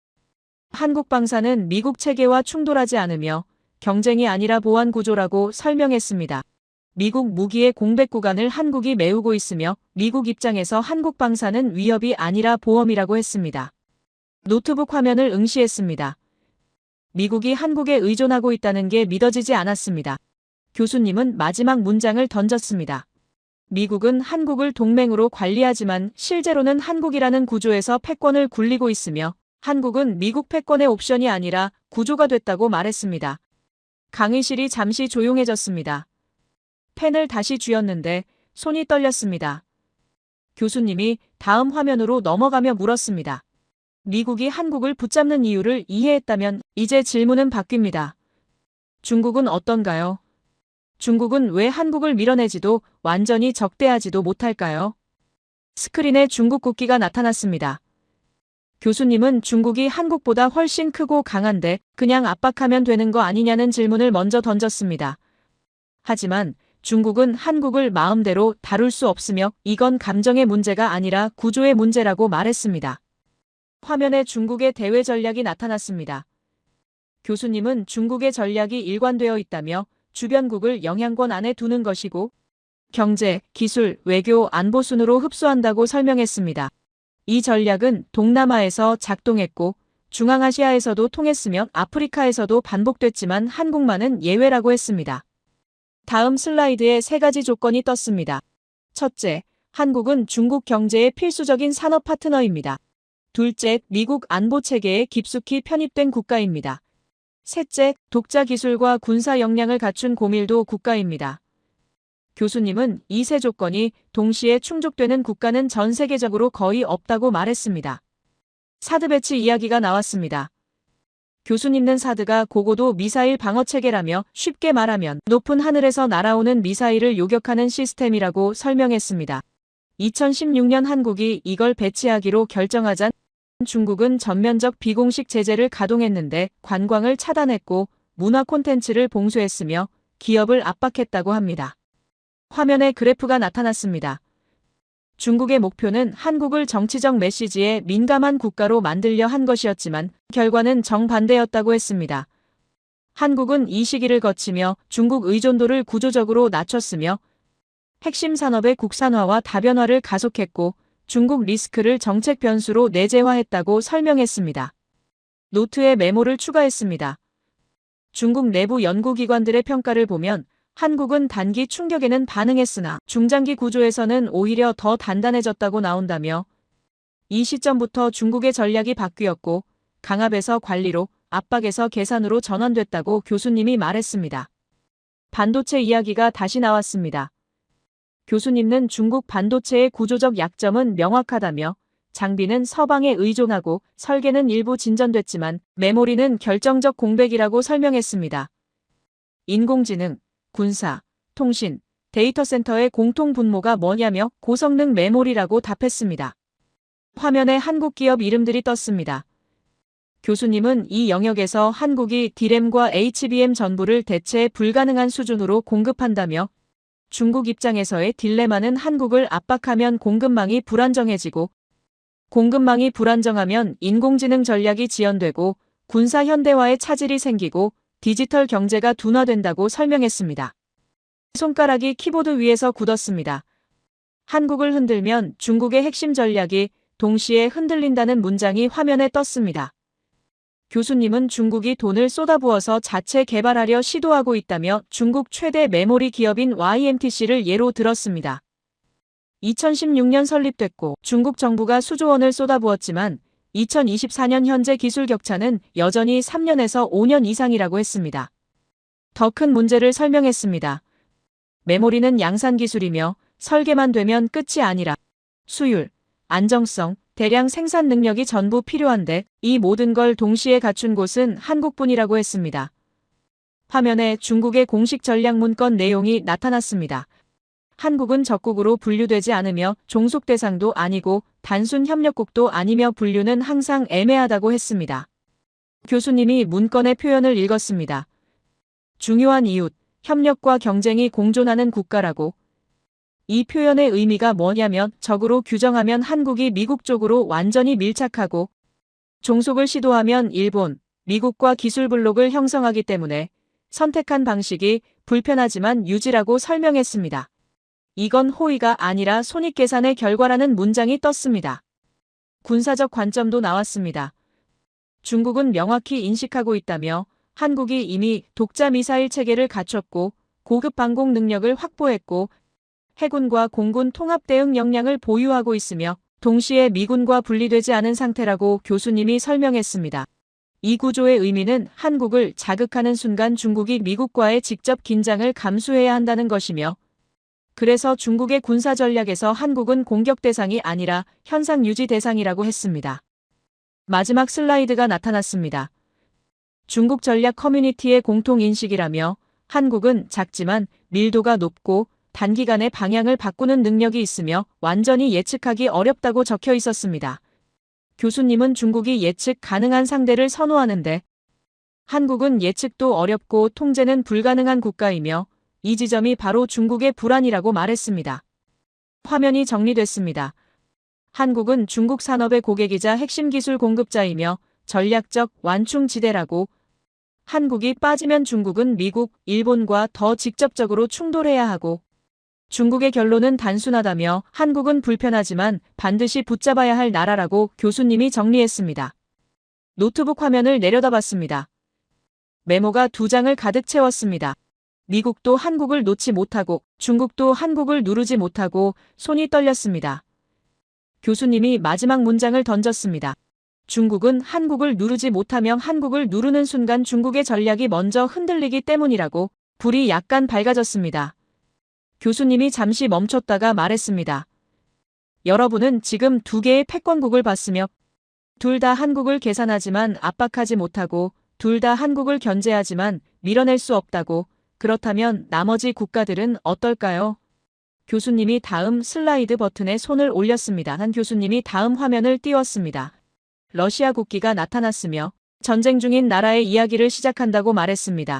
한국 방산은 미국 체계와 충돌하지 않으며 경쟁이 아니라 보완 구조라고 설명했습니다. 미국 무기의 공백 구간을 한국이 메우고 있으며 미국 입장에서 한국 방산은 위협이 아니라 보험이라고 했습니다. 노트북 화면을 응시했습니다. 미국이 한국에 의존하고 있다는 게 믿어지지 않았습니다. 교수님은 마지막 문장을 던졌습니다. 미국은 한국을 동맹으로 관리하지만 실제로는 한국이라는 구조에서 패권을 굴리고 있으며 한국은 미국 패권의 옵션이 아니라 구조가 됐다고 말했습니다. 강의실이 잠시 조용해졌습니다. 펜을 다시 쥐었는데 손이 떨렸습니다. 교수님이 다음 화면으로 넘어가며 물었습니다. 미국이 한국을 붙잡는 이유를 이해했다면 이제 질문은 바뀝니다. 중국은 어떤가요? 중국은 왜 한국을 밀어내지도 완전히 적대하지도 못할까요? 스크린에 중국 국기가 나타났습니다. 교수님은 중국이 한국보다 훨씬 크고 강한데 그냥 압박하면 되는 거 아니냐는 질문을 먼저 던졌습니다. 하지만 중국은 한국을 마음대로 다룰 수 없으며 이건 감정의 문제가 아니라 구조의 문제라고 말했습니다. 화면에 중국의 대외 전략이 나타났습니다. 교수님은 중국의 전략이 일관되어 있다며 주변국을 영향권 안에 두는 것이고 경제, 기술, 외교, 안보 순으로 흡수한다고 설명했습니다. 이 전략은 동남아에서 작동했고 중앙아시아에서도 통했으며 아프리카에서도 반복됐지만 한국만은 예외라고 했습니다. 다음 슬라이드에 3가지 조건이 떴습니다. 첫째, 한국은 중국 경제의 필수적인 산업 파트너입니다. 둘째, 미국 안보 체계에 깊숙이 편입된 국가입니다. 셋째, 독자 기술과 군사 역량을 갖춘 고밀도 국가입니다. 교수님은 이 세 조건이 동시에 충족되는 국가는 전 세계적으로 거의 없다고 말했습니다. 사드 배치 이야기가 나왔습니다. 교수님은 사드가 고고도 미사일 방어체계라며 쉽게 말하면 높은 하늘에서 날아오는 미사일을 요격하는 시스템이라고 설명했습니다. 2016년 한국이 이걸 배치하기로 결정하자 중국은 전면적 비공식 제재를 가동했는데 관광을 차단했고 문화 콘텐츠를 봉쇄했으며 기업을 압박했다고 합니다. 화면에 그래프가 나타났습니다. 중국의 목표는 한국을 정치적 메시지에 민감한 국가로 만들려 한 것이었지만 결과는 정반대였다고 했습니다. 한국은 이 시기를 거치며 중국 의존도를 구조적으로 낮췄으며 핵심 산업의 국산화와 다변화를 가속했고 중국 리스크를 정책 변수로 내재화했다고 설명했습니다. 노트에 메모를 추가했습니다. 중국 내부 연구기관들의 평가를 보면 한국은 단기 충격에는 반응했으나 중장기 구조에서는 오히려 더 단단해졌다고 나온다며 이 시점부터 중국의 전략이 바뀌었고 강압에서 관리로 압박에서 계산으로 전환됐다고 교수님이 말했습니다. 반도체 이야기가 다시 나왔습니다. 교수님은 중국 반도체의 구조적 약점은 명확하다며 장비는 서방에 의존하고 설계는 일부 진전됐지만 메모리는 결정적 공백이라고 설명했습니다. 인공지능, 군사, 통신, 데이터 센터의 공통 분모가 뭐냐며 고성능 메모리라고 답했습니다. 화면에 한국 기업 이름들이 떴습니다. 교수님은 이 영역에서 한국이 D램과 HBM 전부를 대체 불가능한 수준으로 공급한다며 중국 입장에서의 딜레마는 한국을 압박하면 공급망이 불안정해지고 공급망이 불안정하면 인공지능 전략이 지연되고 군사 현대화의 차질이 생기고 디지털 경제가 둔화된다고 설명했습니다. 손가락이 키보드 위에서 굳었습니다. 한국을 흔들면 중국의 핵심 전략이 동시에 흔들린다는 문장이 화면에 떴습니다. 교수님은 중국이 돈을 쏟아부어서 자체 개발하려 시도하고 있다며 중국 최대 메모리 기업인 YMTC를 예로 들었습니다. 2016년 설립됐고 중국 정부가 수조 원을 쏟아부었지만 2024년 현재 기술 격차는 여전히 3년에서 5년 이상이라고 했습니다. 더 큰 문제를 설명했습니다. 메모리는 양산 기술이며 설계만 되면 끝이 아니라 수율, 안정성, 대량 생산 능력이 전부 필요한데 이 모든 걸 동시에 갖춘 곳은 한국뿐이라고 했습니다. 화면에 중국의 공식 전략 문건 내용이 나타났습니다. 한국은 적국으로 분류되지 않으며 종속 대상도 아니고 단순 협력국도 아니며 분류는 항상 애매하다고 했습니다. 교수님이 문건의 표현을 읽었습니다. 중요한 이웃, 협력과 경쟁이 공존하는 국가라고. 이 표현의 의미가 뭐냐면 적으로 규정하면 한국이 미국 쪽으로 완전히 밀착하고 종속을 시도하면 일본, 미국과 기술 블록을 형성하기 때문에 선택한 방식이 불편하지만 유지라고 설명했습니다. 이건 호의가 아니라 손익계산의 결과라는 문장이 떴습니다. 군사적 관점도 나왔습니다. 중국은 명확히 인식하고 있다며 한국이 이미 독자 미사일 체계를 갖췄고 고급 방공 능력을 확보했고 해군과 공군 통합 대응 역량을 보유하고 있으며 동시에 미군과 분리되지 않은 상태라고 교수님이 설명했습니다. 이 구조의 의미는 한국을 자극하는 순간 중국이 미국과의 직접 긴장을 감수해야 한다는 것이며 그래서 중국의 군사 전략에서 한국은 공격 대상이 아니라 현상 유지 대상이라고 했습니다. 마지막 슬라이드가 나타났습니다. 중국 전략 커뮤니티의 공통 인식이라며 한국은 작지만 밀도가 높고 단기간에 방향을 바꾸는 능력이 있으며 완전히 예측하기 어렵다고 적혀 있었습니다. 교수님은 중국이 예측 가능한 상대를 선호하는데 한국은 예측도 어렵고 통제는 불가능한 국가이며 이 지점이 바로 중국의 불안이라고 말했습니다. 화면이 정리됐습니다. 한국은 중국 산업의 고객이자 핵심 기술 공급자이며 전략적 완충지대라고 한국이 빠지면 중국은 미국, 일본과 더 직접적으로 충돌해야 하고 중국의 결론은 단순하다며 한국은 불편하지만 반드시 붙잡아야 할 나라라고 교수님이 정리했습니다. 노트북 화면을 내려다봤습니다. 메모가 2장을 가득 채웠습니다. 미국도 한국을 놓지 못하고 중국도 한국을 누르지 못하고 손이 떨렸습니다. 교수님이 마지막 문장을 던졌습니다. 중국은 한국을 누르지 못하며 한국을 누르는 순간 중국의 전략이 먼저 흔들리기 때문이라고. 불이 약간 밝아졌습니다. 교수님이 잠시 멈췄다가 말했습니다. 여러분은 지금 2개의 패권국을 봤으며 둘 다 한국을 계산하지만 압박하지 못하고 둘 다 한국을 견제하지만 밀어낼 수 없다고. 그렇다면 나머지 국가들은 어떨까요? 교수님이 다음 슬라이드 버튼에 손을 올렸습니다. 한 교수님이 다음 화면을 띄웠습니다. 러시아 국기가 나타났으며 전쟁 중인 나라의 이야기를 시작한다고 말했습니다.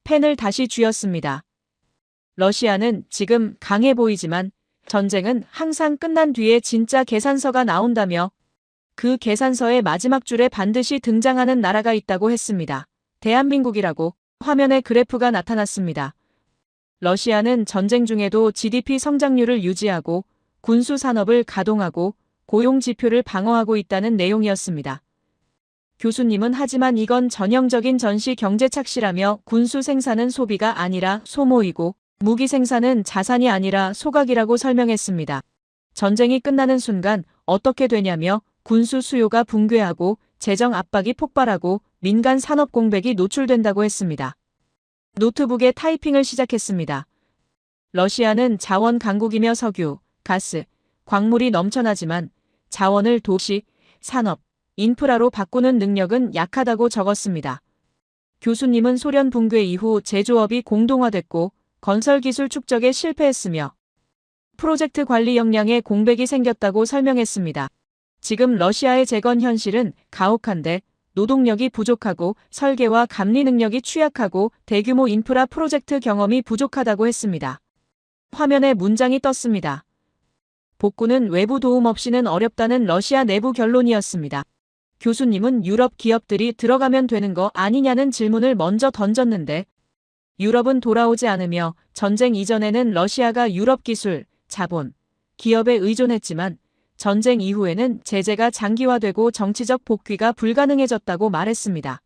펜을 다시 쥐었습니다. 러시아는 지금 강해 보이지만 전쟁은 항상 끝난 뒤에 진짜 계산서가 나온다며 그 계산서의 마지막 줄에 반드시 등장하는 나라가 있다고 했습니다. 대한민국이라고. 화면에 그래프가 나타났습니다. 러시아는 전쟁 중에도 GDP 성장률을 유지하고 군수 산업을 가동하고 고용 지표를 방어하고 있다는 내용이었습니다. 교수님은 하지만 이건 전형적인 전시 경제 착시라며 군수 생산은 소비가 아니라 소모이고 무기 생산은 자산이 아니라 소각이라고 설명했습니다. 전쟁이 끝나는 순간 어떻게 되냐며 군수 수요가 붕괴하고 재정 압박이 폭발하고 민간 산업 공백이 노출된다고 했습니다. 노트북에 타이핑을 시작했습니다. 러시아는 자원 강국이며 석유, 가스, 광물이 넘쳐나지만 자원을 도시, 산업, 인프라로 바꾸는 능력은 약하다고 적었습니다. 교수님은 소련 붕괴 이후 제조업이 공동화됐고 건설 기술 축적에 실패했으며 프로젝트 관리 역량에 공백이 생겼다고 설명했습니다. 지금 러시아의 재건 현실은 가혹한데 노동력이 부족하고 설계와 감리 능력이 취약하고 대규모 인프라 프로젝트 경험이 부족하다고 했습니다. 화면에 문장이 떴습니다. 복구는 외부 도움 없이는 어렵다는 러시아 내부 결론이었습니다. 교수님은 유럽 기업들이 들어가면 되는 거 아니냐는 질문을 먼저 던졌는데 유럽은 돌아오지 않으며 전쟁 이전에는 러시아가 유럽 기술, 자본, 기업에 의존했지만 전쟁 이후에는 제재가 장기화되고 정치적 복귀가 불가능해졌다고 말했습니다.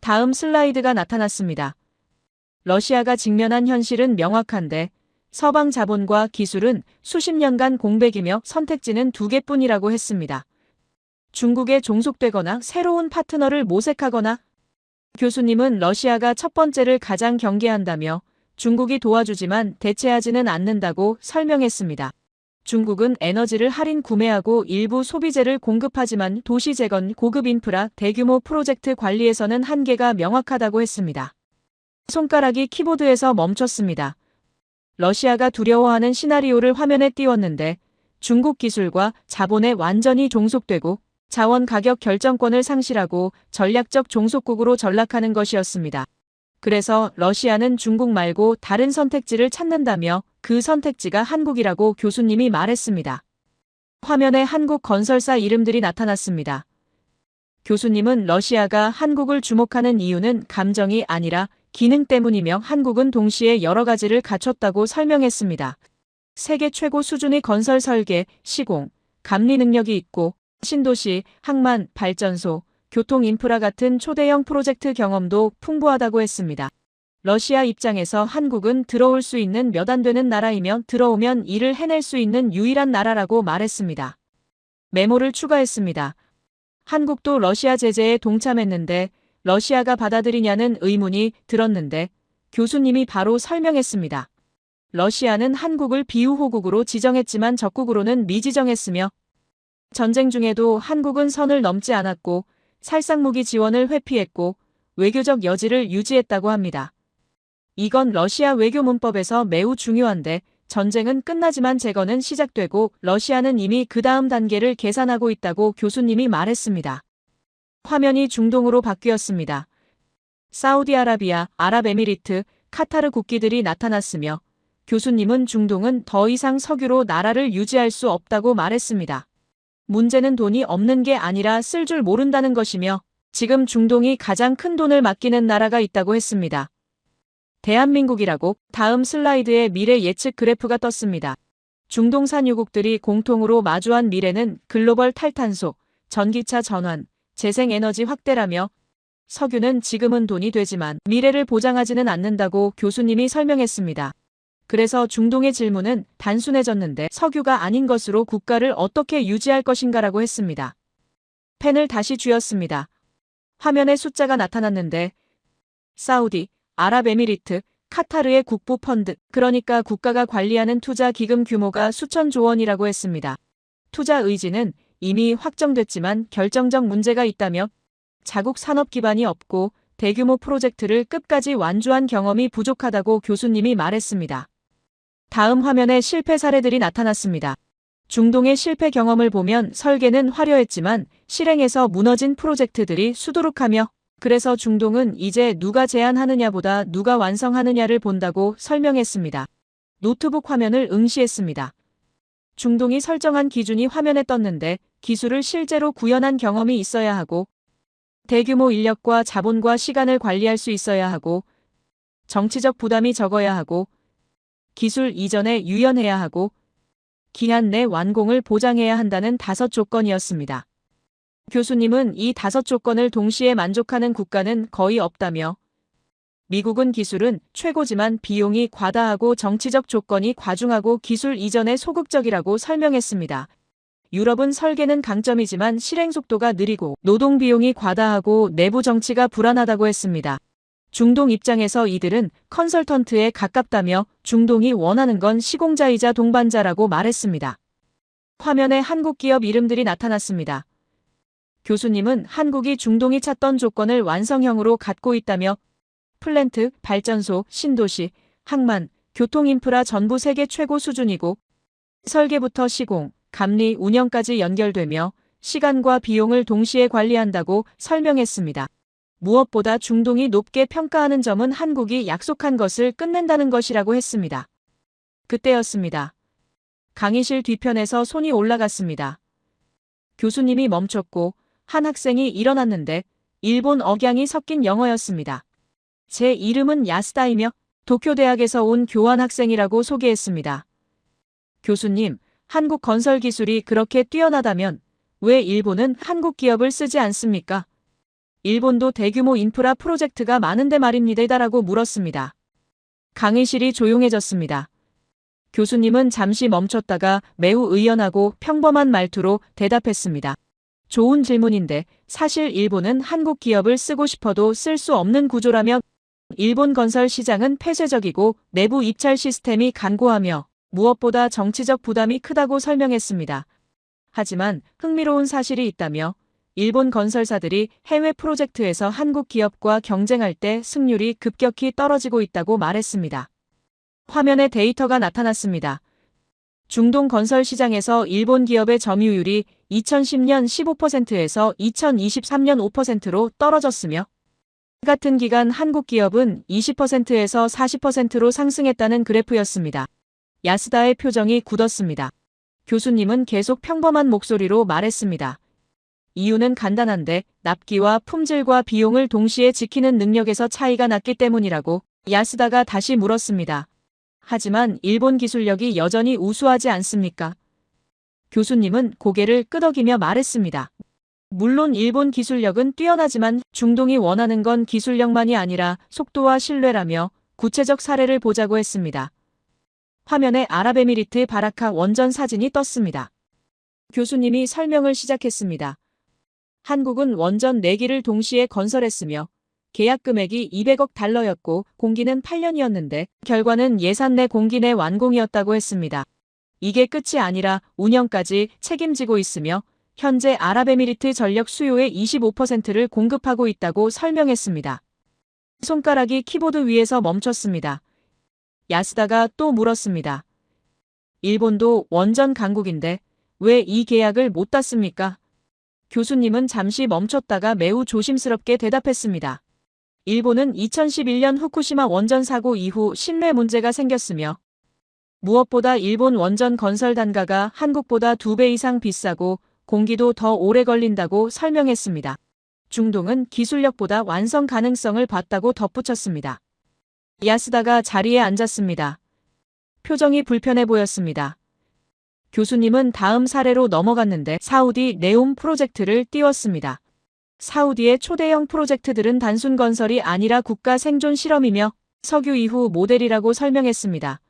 다음 슬라이드가 나타났습니다. 러시아가 직면한 현실은 명확한데 서방 자본과 기술은 수십 년간 공백이며 선택지는 두 개뿐이라고 했습니다. 중국에 종속되거나 새로운 파트너를 모색하거나. 교수님은 러시아가 첫 번째를 가장 경계한다며 중국이 도와주지만 대체하지는 않는다고 설명했습니다. 중국은 에너지를 할인 구매하고 일부 소비재를 공급하지만 도시 재건, 고급 인프라, 대규모 프로젝트 관리에서는 한계가 명확하다고 했습니다. 손가락이 키보드에서 멈췄습니다. 러시아가 두려워하는 시나리오를 화면에 띄웠는데 중국 기술과 자본에 완전히 종속되고 자원 가격 결정권을 상실하고 전략적 종속국으로 전락하는 것이었습니다. 그래서 러시아는 중국 말고 다른 선택지를 찾는다며 그 선택지가 한국이라고 교수님이 말했습니다. 화면에 한국 건설사 이름들이 나타났습니다. 교수님은 러시아가 한국을 주목하는 이유는 감정이 아니라 기능 때문이며 한국은 동시에 여러 가지를 갖췄다고 설명했습니다. 세계 최고 수준의 건설 설계, 시공, 감리 능력이 있고 신도시, 항만, 발전소, 교통 인프라 같은 초대형 프로젝트 경험도 풍부하다고 했습니다. 러시아 입장에서 한국은 들어올 수 있는 몇 안 되는 나라이며 들어오면 일을 해낼 수 있는 유일한 나라라고 말했습니다. 메모를 추가했습니다. 한국도 러시아 제재에 동참했는데 러시아가 받아들이냐는 의문이 들었는데 교수님이 바로 설명했습니다. 러시아는 한국을 비우호국으로 지정했지만 적국으로는 미지정했으며 전쟁 중에도 한국은 선을 넘지 않았고 살상무기 지원을 회피했고 외교적 여지를 유지했다고 합니다. 이건 러시아 외교 문법에서 매우 중요한데 전쟁은 끝나지만 재건은 시작되고 러시아는 이미 그 다음 단계를 계산하고 있다고 교수님이 말했습니다. 화면이 중동으로 바뀌었습니다. 사우디아라비아, 아랍에미리트, 카타르 국기들이 나타났으며 교수님은 중동은 더 이상 석유로 나라를 유지할 수 없다고 말했습니다. 문제는 돈이 없는 게 아니라 쓸 줄 모른다는 것이며 지금 중동이 가장 큰 돈을 맡기는 나라가 있다고 했습니다. 대한민국이라고. 다음 슬라이드에 미래 예측 그래프가 떴습니다. 중동 산유국들이 공통으로 마주한 미래는 글로벌 탈탄소, 전기차 전환, 재생에너지 확대라며 석유는 지금은 돈이 되지만 미래를 보장하지는 않는다고 교수님이 설명했습니다. 그래서 중동의 질문은 단순해졌는데 석유가 아닌 것으로 국가를 어떻게 유지할 것인가라고 했습니다. 펜을 다시 쥐었습니다. 화면에 숫자가 나타났는데 사우디, 아랍에미리트, 카타르의 국부 펀드, 그러니까 국가가 관리하는 투자 기금 규모가 수천조 원이라고 했습니다. 투자 의지는 이미 확정됐지만 결정적 문제가 있다며 자국 산업 기반이 없고 대규모 프로젝트를 끝까지 완주한 경험이 부족하다고 교수님이 말했습니다. 다음 화면에 실패 사례들이 나타났습니다. 중동의 실패 경험을 보면 설계는 화려했지만 실행에서 무너진 프로젝트들이 수두룩하며 그래서 중동은 이제 누가 제안하느냐보다 누가 완성하느냐를 본다고 설명했습니다. 노트북 화면을 응시했습니다. 중동이 설정한 기준이 화면에 떴는데 기술을 실제로 구현한 경험이 있어야 하고 대규모 인력과 자본과 시간을 관리할 수 있어야 하고 정치적 부담이 적어야 하고 기술 이전에 유연해야 하고 기한 내 완공을 보장해야 한다는 5 조건이었습니다. 교수님은 이 5 조건을 동시에 만족하는 국가는 거의 없다며 미국은 기술은 최고지만 비용이 과다하고 정치적 조건이 과중하고 기술 이전에 소극적이라고 설명했습니다. 유럽은 설계는 강점이지만 실행 속도가 느리고 노동 비용이 과다하고 내부 정치가 불안하다고 했습니다. 중동 입장에서 이들은 컨설턴트에 가깝다며 중동이 원하는 건 시공자이자 동반자라고 말했습니다. 화면에 한국 기업 이름들이 나타났습니다. 교수님은 한국이 중동이 찾던 조건을 완성형으로 갖고 있다며 플랜트, 발전소, 신도시, 항만, 교통인프라 전부 세계 최고 수준이고 설계부터 시공, 감리, 운영까지 연결되며 시간과 비용을 동시에 관리한다고 설명했습니다. 무엇보다 중동이 높게 평가하는 점은 한국이 약속한 것을 끝낸다는 것이라고 했습니다. 그때였습니다. 강의실 뒤편에서 손이 올라갔습니다. 교수님이 멈췄고 한 학생이 일어났는데 일본 억양이 섞인 영어였습니다. 제 이름은 야스다이며 도쿄대학에서 온 교환 학생이라고 소개했습니다. 교수님, 한국 건설 기술이 그렇게 뛰어나다면 왜 일본은 한국 기업을 쓰지 않습니까? 일본도 대규모 인프라 프로젝트가 많은데 말입니다라고 물었습니다. 강의실이 조용해졌습니다. 교수님은 잠시 멈췄다가 매우 의연하고 평범한 말투로 대답했습니다. 좋은 질문인데 사실 일본은 한국 기업을 쓰고 싶어도 쓸 수 없는 구조라며 일본 건설 시장은 폐쇄적이고 내부 입찰 시스템이 간고하며 무엇보다 정치적 부담이 크다고 설명했습니다. 하지만 흥미로운 사실이 있다며 일본 건설사들이 해외 프로젝트에서 한국 기업과 경쟁할 때 승률이 급격히 떨어지고 있다고 말했습니다. 화면에 데이터가 나타났습니다. 중동 건설 시장에서 일본 기업의 점유율이 2010년 15%에서 2023년 5%로 떨어졌으며 같은 기간 한국 기업은 20%에서 40%로 상승했다는 그래프였습니다. 야스다의 표정이 굳었습니다. 교수님은 계속 평범한 목소리로 말했습니다. 이유는 간단한데 납기와 품질과 비용을 동시에 지키는 능력에서 차이가 났기 때문이라고 야스다가 다시 물었습니다. 하지만 일본 기술력이 여전히 우수하지 않습니까? 교수님은 고개를 끄덕이며 말했습니다. 물론 일본 기술력은 뛰어나지만 중동이 원하는 건 기술력만이 아니라 속도와 신뢰라며 구체적 사례를 보자고 했습니다. 화면에 아랍에미리트 바라카 원전 사진이 떴습니다. 교수님이 설명을 시작했습니다. 한국은 원전 4기를 동시에 건설했으며 계약 금액이 200억 달러였고 공기는 8년이었는데 결과는 예산 내 공기 내 완공이었다고 했습니다. 이게 끝이 아니라 운영까지 책임지고 있으며 현재 아랍에미리트 전력 수요의 25%를 공급하고 있다고 설명했습니다. 손가락이 키보드 위에서 멈췄습니다. 야스다가 또 물었습니다. 일본도 원전 강국인데 왜 이 계약을 못 땄습니까? 교수님은 잠시 멈췄다가 매우 조심스럽게 대답했습니다. 일본은 2011년 후쿠시마 원전 사고 이후 신뢰 문제가 생겼으며 무엇보다 일본 원전 건설 단가가 한국보다 2배 이상 비싸고 공기도 더 오래 걸린다고 설명했습니다. 중동은 기술력보다 완성 가능성을 봤다고 덧붙였습니다. 야스다가 자리에 앉았습니다. 표정이 불편해 보였습니다. 교수님은 다음 사례로 넘어갔는데 사우디 네움 프로젝트를 띄웠습니다. 사우디의 초대형 프로젝트들은 단순 건설이 아니라 국가 생존 실험이며 석유 이후 모델이라고 설명했습니다.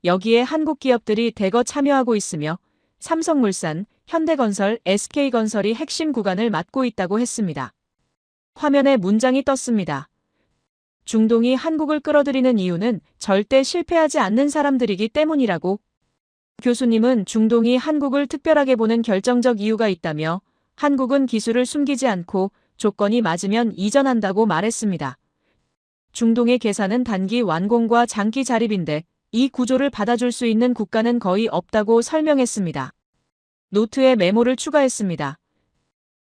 여기에 한국 기업들이 대거 참여하고 있으며 삼성물산, 현대건설, SK건설이 핵심 구간을 맡고 있다고 했습니다. 화면에 문장이 떴습니다. 중동이 한국을 끌어들이는 이유는 절대 실패하지 않는 사람들이기 때문이라고. 교수님은 중동이 한국을 특별하게 보는 결정적 이유가 있다며 한국은 기술을 숨기지 않고 조건이 맞으면 이전한다고 말했습니다. 중동의 계산은 단기 완공과 장기 자립인데 이 구조를 받아줄 수 있는 국가는 거의 없다고 설명했습니다. 노트에 메모를 추가했습니다.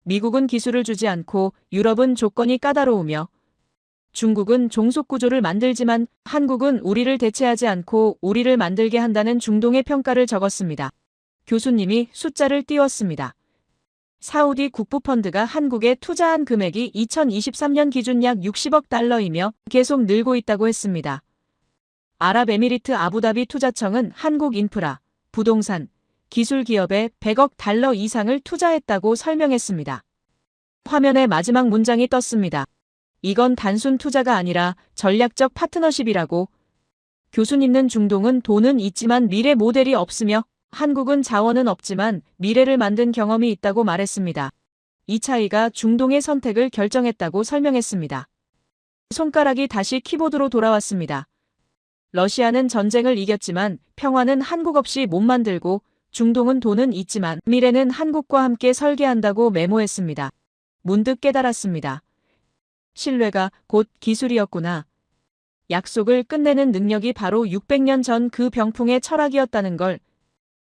미국은 기술을 주지 않고 유럽은 조건이 까다로우며 중국은 종속 구조를 만들지만 한국은 우리를 대체하지 않고 우리를 만들게 한다는 중동의 평가를 적었습니다. 교수님이 숫자를 띄웠습니다. 사우디 국부펀드가 한국에 투자한 금액이 2023년 기준 약 60억 달러이며 계속 늘고 있다고 했습니다. 아랍에미리트 아부다비 투자청은 한국 인프라, 부동산, 기술 기업에 100억 달러 이상을 투자했다고 설명했습니다. 화면에 마지막 문장이 떴습니다. 이건 단순 투자가 아니라 전략적 파트너십이라고. 교수님은 중동은 돈은 있지만 미래 모델이 없으며 한국은 자원은 없지만 미래를 만든 경험이 있다고 말했습니다. 이 차이가 중동의 선택을 결정했다고 설명했습니다. 손가락이 다시 키보드로 돌아왔습니다. 러시아는 전쟁을 이겼지만 평화는 한국 없이 못 만들고 중동은 돈은 있지만 미래는 한국과 함께 설계한다고 메모했습니다. 문득 깨달았습니다. 신뢰가 곧 기술이었구나. 약속을 끝내는 능력이 바로 600년 전 그 병풍의 철학이었다는 걸.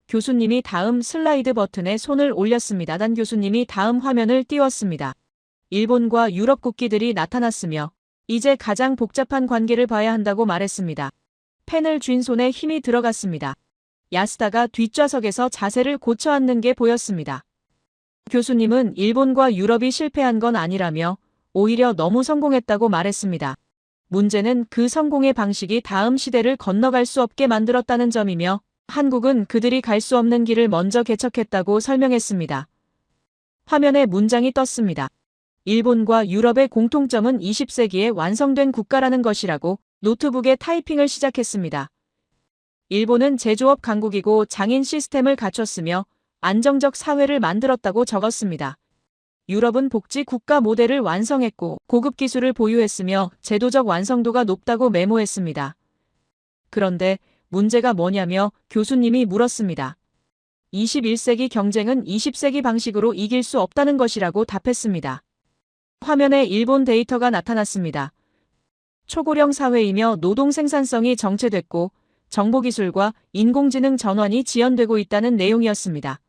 교수님이 다음 슬라이드 버튼에 손을 올렸습니다. 단 교수님이 다음 화면을 띄웠습니다. 일본과 유럽 국기들이 나타났으며 이제 가장 복잡한 관계를 봐야 한다고 말했습니다. 펜을 쥔 손에 힘이 들어갔습니다. 야스다가 뒷좌석에서 자세를 고쳐 앉는 게 보였습니다. 교수님은 일본과 유럽이 실패한 건 아니라며 오히려 너무 성공했다고 말했습니다. 문제는 그 성공의 방식이 다음 시대를 건너갈 수 없게 만들었다는 점이며 한국은 그들이 갈 수 없는 길을 먼저 개척했다고 설명했습니다. 화면에 문장이 떴습니다. 일본과 유럽의 공통점은 20세기에 완성된 국가라는 것이라고 노트북에 타이핑을 시작했습니다. 일본은 제조업 강국이고 장인 시스템을 갖췄으며 안정적 사회를 만들었다고 적었습니다. 유럽은 복지 국가 모델을 완성했고 고급 기술을 보유했으며 제도적 완성도가 높다고 메모했습니다. 그런데 문제가 뭐냐며 교수님이 물었습니다. 21세기 경쟁은 20세기 방식으로 이길 수 없다는 것이라고 답했습니다. 화면에 일본 데이터가 나타났습니다. 초고령 사회이며 노동 생산성이 정체됐고 정보기술과 인공지능 전환이 지연되고 있다는 내용이었습니다.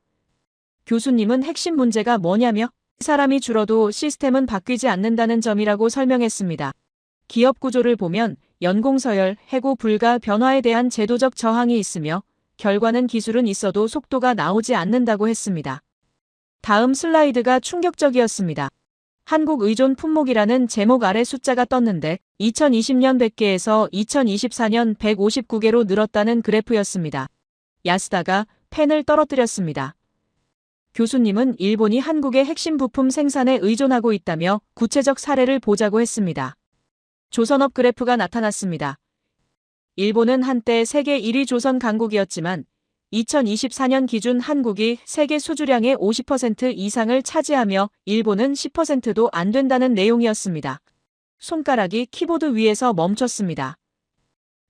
교수님은 핵심 문제가 뭐냐며 사람이 줄어도 시스템은 바뀌지 않는다는 점이라고 설명했습니다. 기업 구조를 보면 연공서열, 해고 불가 변화에 대한 제도적 저항이 있으며 결과는 기술은 있어도 속도가 나오지 않는다고 했습니다. 다음 슬라이드가 충격적이었습니다. 한국 의존 품목이라는 제목 아래 숫자가 떴는데 2020년 100개에서 2024년 159개로 늘었다는 그래프였습니다. 야스다가 펜을 떨어뜨렸습니다. 교수님은 일본이 한국의 핵심 부품 생산에 의존하고 있다며 구체적 사례를 보자고 했습니다. 조선업 그래프가 나타났습니다. 일본은 한때 세계 1위 조선 강국이었지만 2024년 기준 한국이 세계 수주량의 50% 이상을 차지하며 일본은 10%도 안 된다는 내용이었습니다. 손가락이 키보드 위에서 멈췄습니다.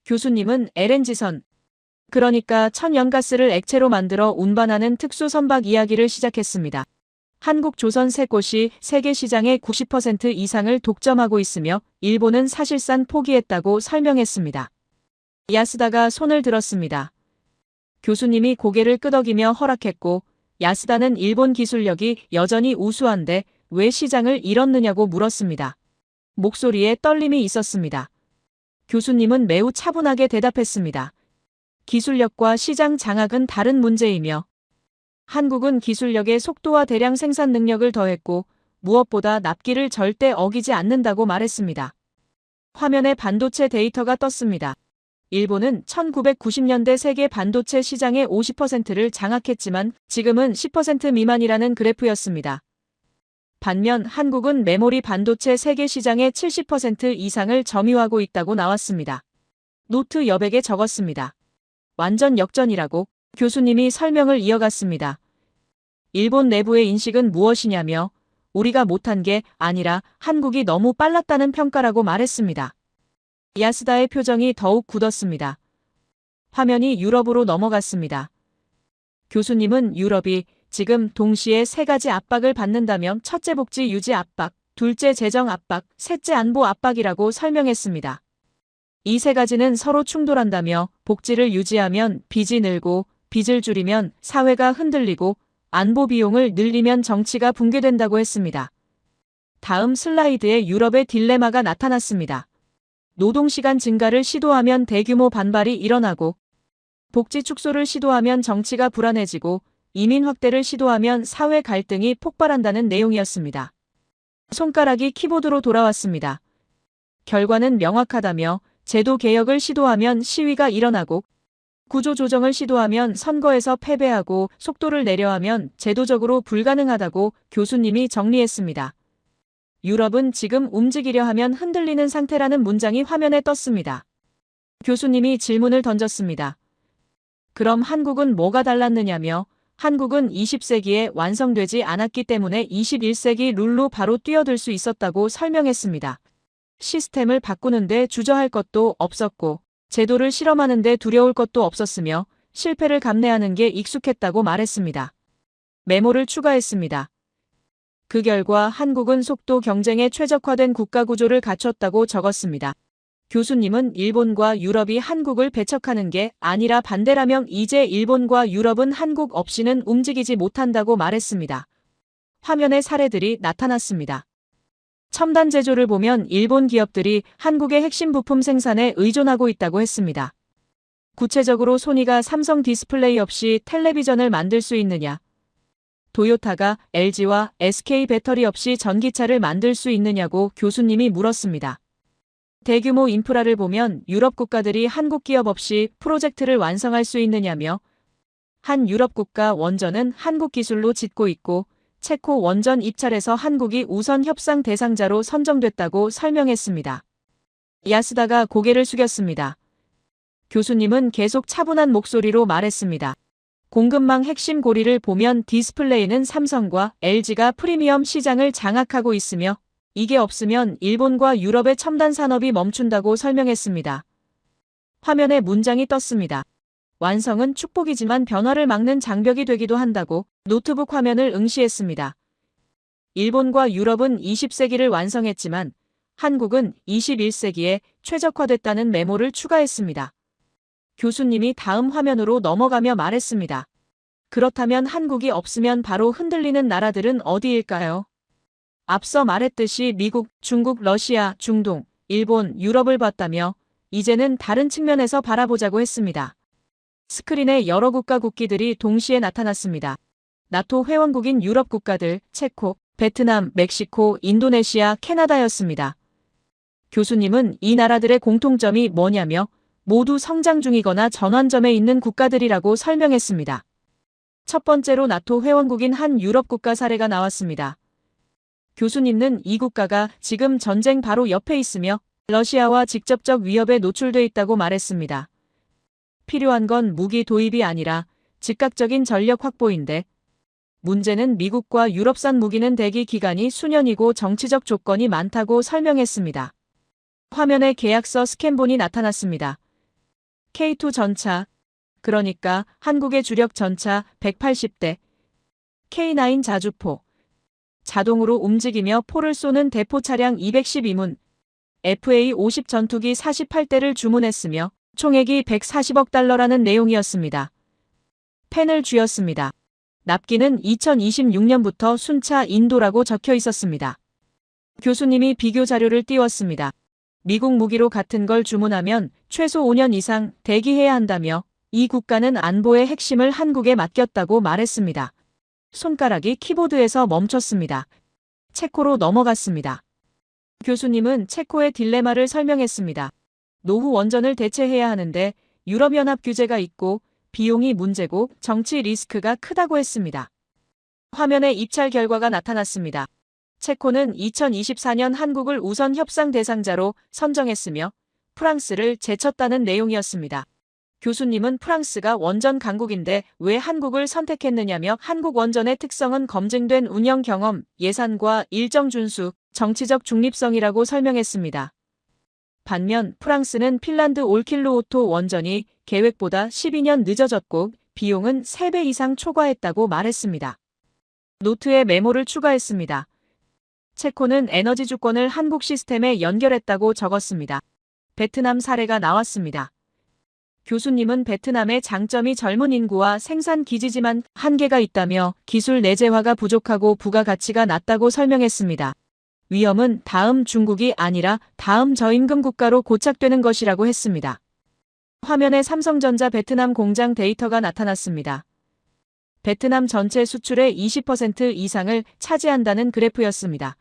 교수님은 LNG선, 그러니까 천연가스를 액체로 만들어 운반하는 특수 선박 이야기를 시작했습니다. 한국 조선 세 곳이 세계 시장의 90% 이상을 독점하고 있으며 일본은 사실상 포기했다고 설명했습니다. 야스다가 손을 들었습니다. 교수님이 고개를 끄덕이며 허락했고 야스다는 일본 기술력이 여전히 우수한데 왜 시장을 잃었느냐고 물었습니다. 목소리에 떨림이 있었습니다. 교수님은 매우 차분하게 대답했습니다. 기술력과 시장 장악은 다른 문제이며 한국은 기술력의 속도와 대량 생산 능력을 더했고 무엇보다 납기를 절대 어기지 않는다고 말했습니다. 화면에 반도체 데이터가 떴습니다. 일본은 1990년대 세계 반도체 시장의 50%를 장악했지만 지금은 10% 미만이라는 그래프였습니다. 반면 한국은 메모리 반도체 세계 시장의 70% 이상을 점유하고 있다고 나왔습니다. 노트 여백에 적었습니다. 완전 역전이라고 교수님이 설명을 이어갔습니다. 일본 내부의 인식은 무엇이냐며 우리가 못한 게 아니라 한국이 너무 빨랐다는 평가라고 말했습니다. 야스다의 표정이 더욱 굳었습니다. 화면이 유럽으로 넘어갔습니다. 교수님은 유럽이 지금 동시에 세 가지 압박을 받는다면 첫째 복지 유지 압박, 둘째 재정 압박, 셋째 안보 압박이라고 설명했습니다. 이 세 가지는 서로 충돌한다며 복지를 유지하면 빚이 늘고 빚을 줄이면 사회가 흔들리고 안보 비용을 늘리면 정치가 붕괴된다고 했습니다. 다음 슬라이드에 유럽의 딜레마가 나타났습니다. 노동시간 증가를 시도하면 대규모 반발이 일어나고 복지 축소를 시도하면 정치가 불안해지고 이민 확대를 시도하면 사회 갈등이 폭발한다는 내용이었습니다. 손가락이 키보드로 돌아왔습니다. 결과는 명확하다며 제도 개혁을 시도하면 시위가 일어나고 구조 조정을 시도하면 선거에서 패배하고 속도를 내려하면 제도적으로 불가능하다고 교수님이 정리했습니다. 유럽은 지금 움직이려 하면 흔들리는 상태라는 문장이 화면에 떴습니다. 교수님이 질문을 던졌습니다. 그럼 한국은 뭐가 달랐느냐며 한국은 20세기에 완성되지 않았기 때문에 21세기 룰로 바로 뛰어들 수 있었다고 설명했습니다. 시스템을 바꾸는데 주저할 것도 없었고 제도를 실험하는데 두려울 것도 없었으며 실패를 감내하는 게 익숙했다고 말했습니다. 메모를 추가했습니다. 그 결과 한국은 속도 경쟁에 최적화된 국가 구조를 갖췄다고 적었습니다. 교수님은 일본과 유럽이 한국을 배척하는 게 아니라 반대라며 이제 일본과 유럽은 한국 없이는 움직이지 못한다고 말했습니다. 화면에 사례들이 나타났습니다. 첨단 제조를 보면 일본 기업들이 한국의 핵심 부품 생산에 의존하고 있다고 했습니다. 구체적으로 소니가 삼성 디스플레이 없이 텔레비전을 만들 수 있느냐? 도요타가 LG와 SK 배터리 없이 전기차를 만들 수 있느냐고 교수님이 물었습니다. 대규모 인프라를 보면 유럽 국가들이 한국 기업 없이 프로젝트를 완성할 수 있느냐며 한 유럽 국가 원전은 한국 기술로 짓고 있고 체코 원전 입찰에서 한국이 우선 협상 대상자로 선정됐다고 설명했습니다. 야스다가 고개를 숙였습니다. 교수님은 계속 차분한 목소리로 말했습니다. 공급망 핵심 고리를 보면 디스플레이는 삼성과 LG가 프리미엄 시장을 장악하고 있으며 이게 없으면 일본과 유럽의 첨단 산업이 멈춘다고 설명했습니다. 화면에 문장이 떴습니다. 완성은 축복이지만 변화를 막는 장벽이 되기도 한다고 노트북 화면을 응시했습니다. 일본과 유럽은 20세기를 완성했지만 한국은 21세기에 최적화됐다는 메모를 추가했습니다. 교수님이 다음 화면으로 넘어가며 말했습니다. 그렇다면 한국이 없으면 바로 흔들리는 나라들은 어디일까요? 앞서 말했듯이 미국, 중국, 러시아, 중동, 일본, 유럽을 봤다며 이제는 다른 측면에서 바라보자고 했습니다. 스크린에 여러 국가 국기들이 동시에 나타났습니다. 나토 회원국인 유럽 국가들, 체코, 베트남, 멕시코, 인도네시아, 캐나다였습니다. 교수님은 이 나라들의 공통점이 뭐냐며 모두 성장 중이거나 전환점에 있는 국가들이라고 설명했습니다. 첫 번째로 나토 회원국인 한 유럽 국가 사례가 나왔습니다. 교수님은 이 국가가 지금 전쟁 바로 옆에 있으며 러시아와 직접적 위협에 노출돼 있다고 말했습니다. 필요한 건 무기 도입이 아니라 즉각적인 전력 확보인데 문제는 미국과 유럽산 무기는 대기 기간이 수년이고 정치적 조건이 많다고 설명했습니다. 화면에 계약서 스캔본이 나타났습니다. K2 전차, 그러니까 한국의 주력 전차 180대, K9 자주포, 자동으로 움직이며 포를 쏘는 대포 차량 212문, FA-50 전투기 48대를 주문했으며 총액이 140억 달러라는 내용이었습니다. 펜을 쥐었습니다. 납기는 2026년부터 순차 인도라고 적혀 있었습니다. 교수님이 비교 자료를 띄웠습니다. 미국 무기로 같은 걸 주문하면 최소 5년 이상 대기해야 한다며 이 국가는 안보의 핵심을 한국에 맡겼다고 말했습니다. 손가락이 키보드에서 멈췄습니다. 체코로 넘어갔습니다. 교수님은 체코의 딜레마를 설명했습니다. 노후 원전을 대체해야 하는데 유럽연합 규제가 있고 비용이 문제고 정치 리스크가 크다고 했습니다. 화면에 입찰 결과가 나타났습니다. 체코는 2024년 한국을 우선 협상 대상자로 선정했으며 프랑스를 제쳤다는 내용이었습니다. 교수님은 프랑스가 원전 강국인데 왜 한국을 선택했느냐며 한국 원전의 특성은 검증된 운영 경험, 예산과 일정 준수, 정치적 중립성이라고 설명했습니다. 반면 프랑스는 핀란드 올킬루오토 원전이 계획보다 12년 늦어졌고 비용은 3배 이상 초과했다고 말했습니다. 노트에 메모를 추가했습니다. 체코는 에너지 주권을 한국 시스템에 연결했다고 적었습니다. 베트남 사례가 나왔습니다. 교수님은 베트남의 장점이 젊은 인구와 생산 기지지만 한계가 있다며 기술 내재화가 부족하고 부가가치가 낮다고 설명했습니다. 위험은 다음 중국이 아니라 다음 저임금 국가로 고착되는 것이라고 했습니다. 화면에 삼성전자 베트남 공장 데이터가 나타났습니다. 베트남 전체 수출의 20% 이상을 차지한다는 그래프였습니다.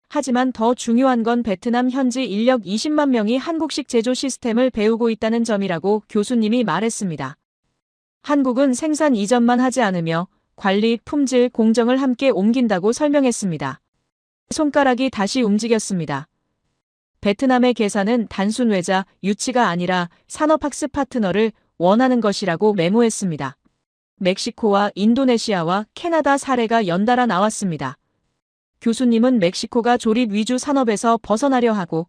하지만 더 중요한 건 베트남 현지 인력 20만 명이 한국식 제조 시스템을 배우고 있다는 점이라고 교수님이 말했습니다. 한국은 생산 이전만 하지 않으며 관리, 품질, 공정을 함께 옮긴다고 설명했습니다. 손가락이 다시 움직였습니다. 베트남의 계산은 단순 외자, 유치가 아니라 산업학습 파트너를 원하는 것이라고 메모했습니다. 멕시코와 인도네시아와 캐나다 사례가 연달아 나왔습니다. 교수님은 멕시코가 조립 위주 산업에서 벗어나려 하고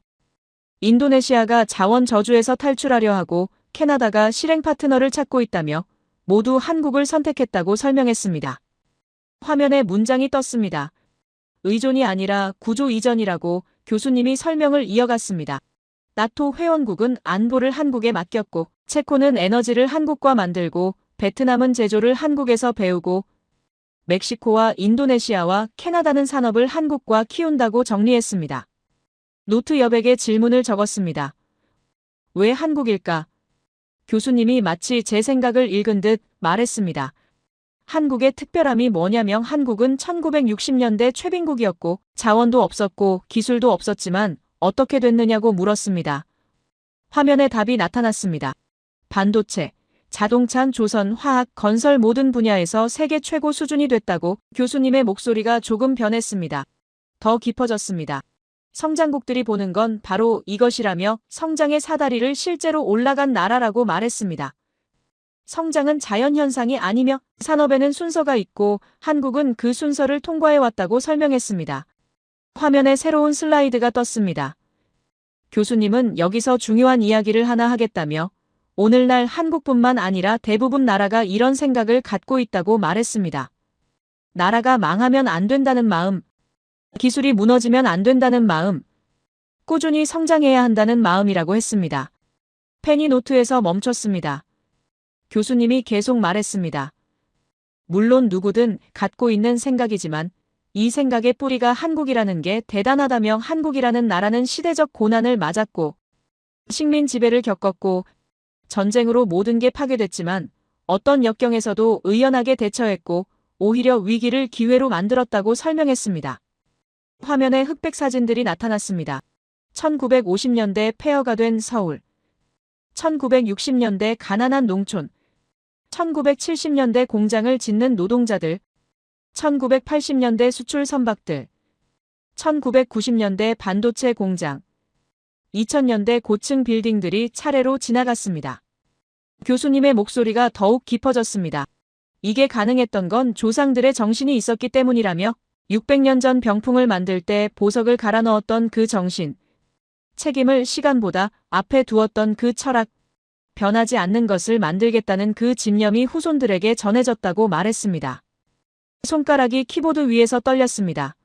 인도네시아가 자원 저주에서 탈출하려 하고 캐나다가 실행 파트너를 찾고 있다며 모두 한국을 선택했다고 설명했습니다. 화면에 문장이 떴습니다. 의존이 아니라 구조 이전이라고 교수님이 설명을 이어갔습니다. 나토 회원국은 안보를 한국에 맡겼고 체코는 에너지를 한국과 만들고 베트남은 제조를 한국에서 배우고 멕시코와 인도네시아와 캐나다는 산업을 한국과 키운다고 정리했습니다. 노트 여백에 질문을 적었습니다. 왜 한국일까? 교수님이 마치 제 생각을 읽은 듯 말했습니다. 한국의 특별함이 뭐냐면 한국은 1960년대 최빈국이었고 자원도 없었고 기술도 없었지만 어떻게 됐느냐고 물었습니다. 화면에 답이 나타났습니다. 반도체, 자동차, 조선, 화학, 건설 모든 분야에서 세계 최고 수준이 됐다고. 교수님의 목소리가 조금 변했습니다. 더 깊어졌습니다. 성장국들이 보는 건 바로 이것이라며 성장의 사다리를 실제로 올라간 나라라고 말했습니다. 성장은 자연현상이 아니며 산업에는 순서가 있고 한국은 그 순서를 통과해왔다고 설명했습니다. 화면에 새로운 슬라이드가 떴습니다. 교수님은 여기서 중요한 이야기를 하나 하겠다며 오늘날 한국뿐만 아니라 대부분 나라가 이런 생각을 갖고 있다고 말했습니다. 나라가 망하면 안 된다는 마음, 기술이 무너지면 안 된다는 마음, 꾸준히 성장해야 한다는 마음이라고 했습니다. 펜이 노트에서 멈췄습니다. 교수님이 계속 말했습니다. 물론 누구든 갖고 있는 생각이지만 이 생각의 뿌리가 한국이라는 게 대단하다며 한국이라는 나라는 시대적 고난을 맞았고 식민 지배를 겪었고 전쟁으로 모든 게 파괴됐지만 어떤 역경에서도 의연하게 대처했고 오히려 위기를 기회로 만들었다고 설명했습니다. 화면에 흑백 사진들이 나타났습니다. 1950년대 폐허가 된 서울, 1960년대 가난한 농촌, 1970년대 공장을 짓는 노동자들, 1980년대 수출 선박들, 1990년대 반도체 공장, 2000년대 고층 빌딩들이 차례로 지나갔습니다. 교수님의 목소리가 더욱 깊어졌습니다. 이게 가능했던 건 조상들의 정신이 있었기 때문이라며 600년 전 병풍을 만들 때 보석을 갈아 넣었던 그 정신, 책임을 시간보다 앞에 두었던 그 철학, 변하지 않는 것을 만들겠다는 그 집념이 후손들에게 전해졌다고 말했습니다. 손가락이 키보드 위에서 떨렸습니다.